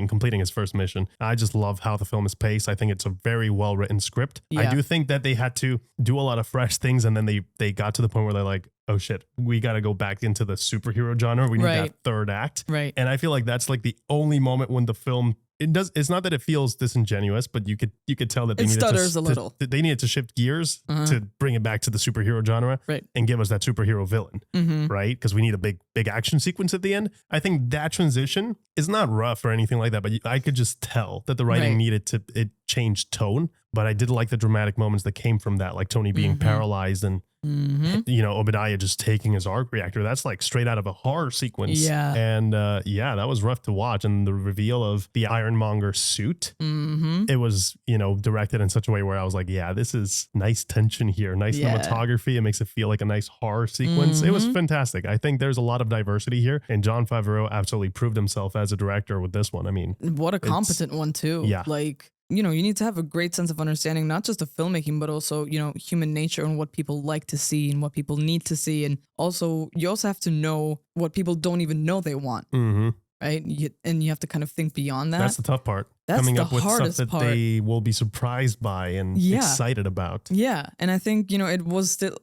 completing his first mission. I just love how the film is paced. I think it's a very well written script. I Yeah. do think that they had to do a lot of fresh things, and then they got to the point where they're like, oh shit, we got to go back into the superhero genre. We need Right. that third act. Right. And I feel like that's like the only moment when the film, it's not that it feels disingenuous, but you could tell that they It needed stutters a little. they needed to shift gears to bring it back to the superhero genre, Right. and give us that superhero villain, Mhm. right? Because we need a big action sequence at the end. I think that transition is not rough or anything like that, but I could just tell that the writing Right. needed to change tone. But I did like the dramatic moments that came from that, like Tony being paralyzed and Obadiah just taking his arc reactor. That's like straight out of a horror sequence. Yeah. And that was rough to watch. And the reveal of the Ironmonger suit, it was, directed in such a way where I was like, yeah, this is nice tension here, nice Yeah. cinematography. It makes it feel like a nice horror sequence. It was fantastic. I think there's a lot of diversity here. And Jon Favreau absolutely proved himself as a director with this one. I mean, What a it's- competent one too. Yeah. Like, you need to have a great sense of understanding, not just of filmmaking, but also, human nature and what people like to see and what people need to see. And also, you also have to know what people don't even know they want. Right. And you have to kind of think beyond that. That's the tough part. That's Coming the up with stuff hardest that part. they will be surprised by and Yeah. excited about. Yeah. And I think, it was still,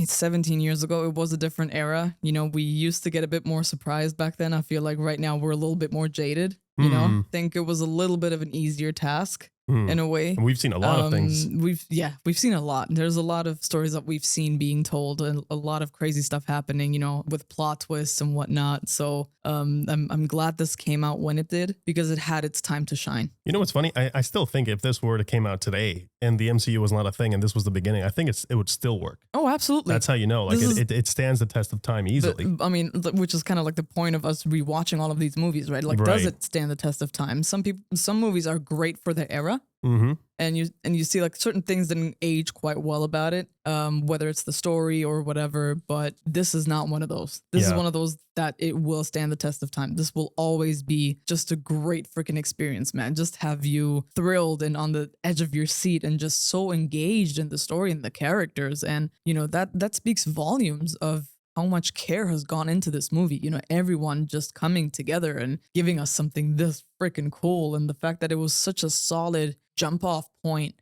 17 years ago, it was a different era. We used to get a bit more surprised back then. I feel like right now we're a little bit more jaded. I think it was a little bit of an easier task. In a way. And we've seen a lot of things. We've seen a lot. There's a lot of stories that we've seen being told and a lot of crazy stuff happening, with plot twists and whatnot. So I'm glad this came out when it did because it had its time to shine. You know what's funny? I still think if this were to came out today and the MCU was not a thing and this was the beginning, I think it would still work. Oh, absolutely. That's how you know. Like it stands the test of time easily. Which is kind of like the point of us rewatching all of these movies, right? Like, Right. does it stand the test of time? Some movies are great for their era. Mm-hmm. And you see like certain things didn't age quite well about it, whether it's the story or whatever. But this is not one of those. This is Yeah. one of those that it will stand the test of time. This will always be just a great freaking experience, man. Just have you thrilled and on the edge of your seat and just so engaged in the story and the characters. And that speaks volumes of how much care has gone into this movie. Everyone just coming together and giving us something this freaking cool. And the fact that it was such a solid jump off point,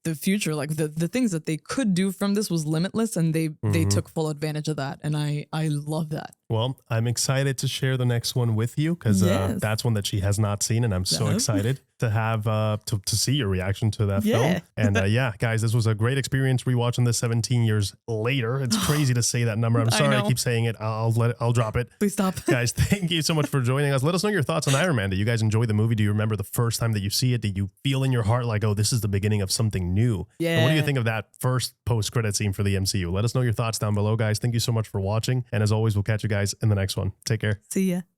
the future, like the things that they could do from this was limitless, and they took full advantage of that. And I love that. Well, I'm excited to share the next one with you because Yes. that's one that she has not seen, and I'm so Nope. excited to have to see your reaction to that Yeah. film. And guys, this was a great experience rewatching this 17 years later. It's crazy to say that number. I'm I sorry I know. keep saying it. I'll drop it. Please stop. Guys, thank you so much for joining us. Let us know your thoughts on Iron Man. Do you guys enjoy the movie? Do you remember the first time that you see it? Did you feel in your heart like, oh, this is the beginning of something new? And what do you Yeah. think of that first post-credit scene for the MCU? Let us know your thoughts down below, guys. Thank you so much for watching. And as always, we'll catch you guys in the next one. Take care. See ya.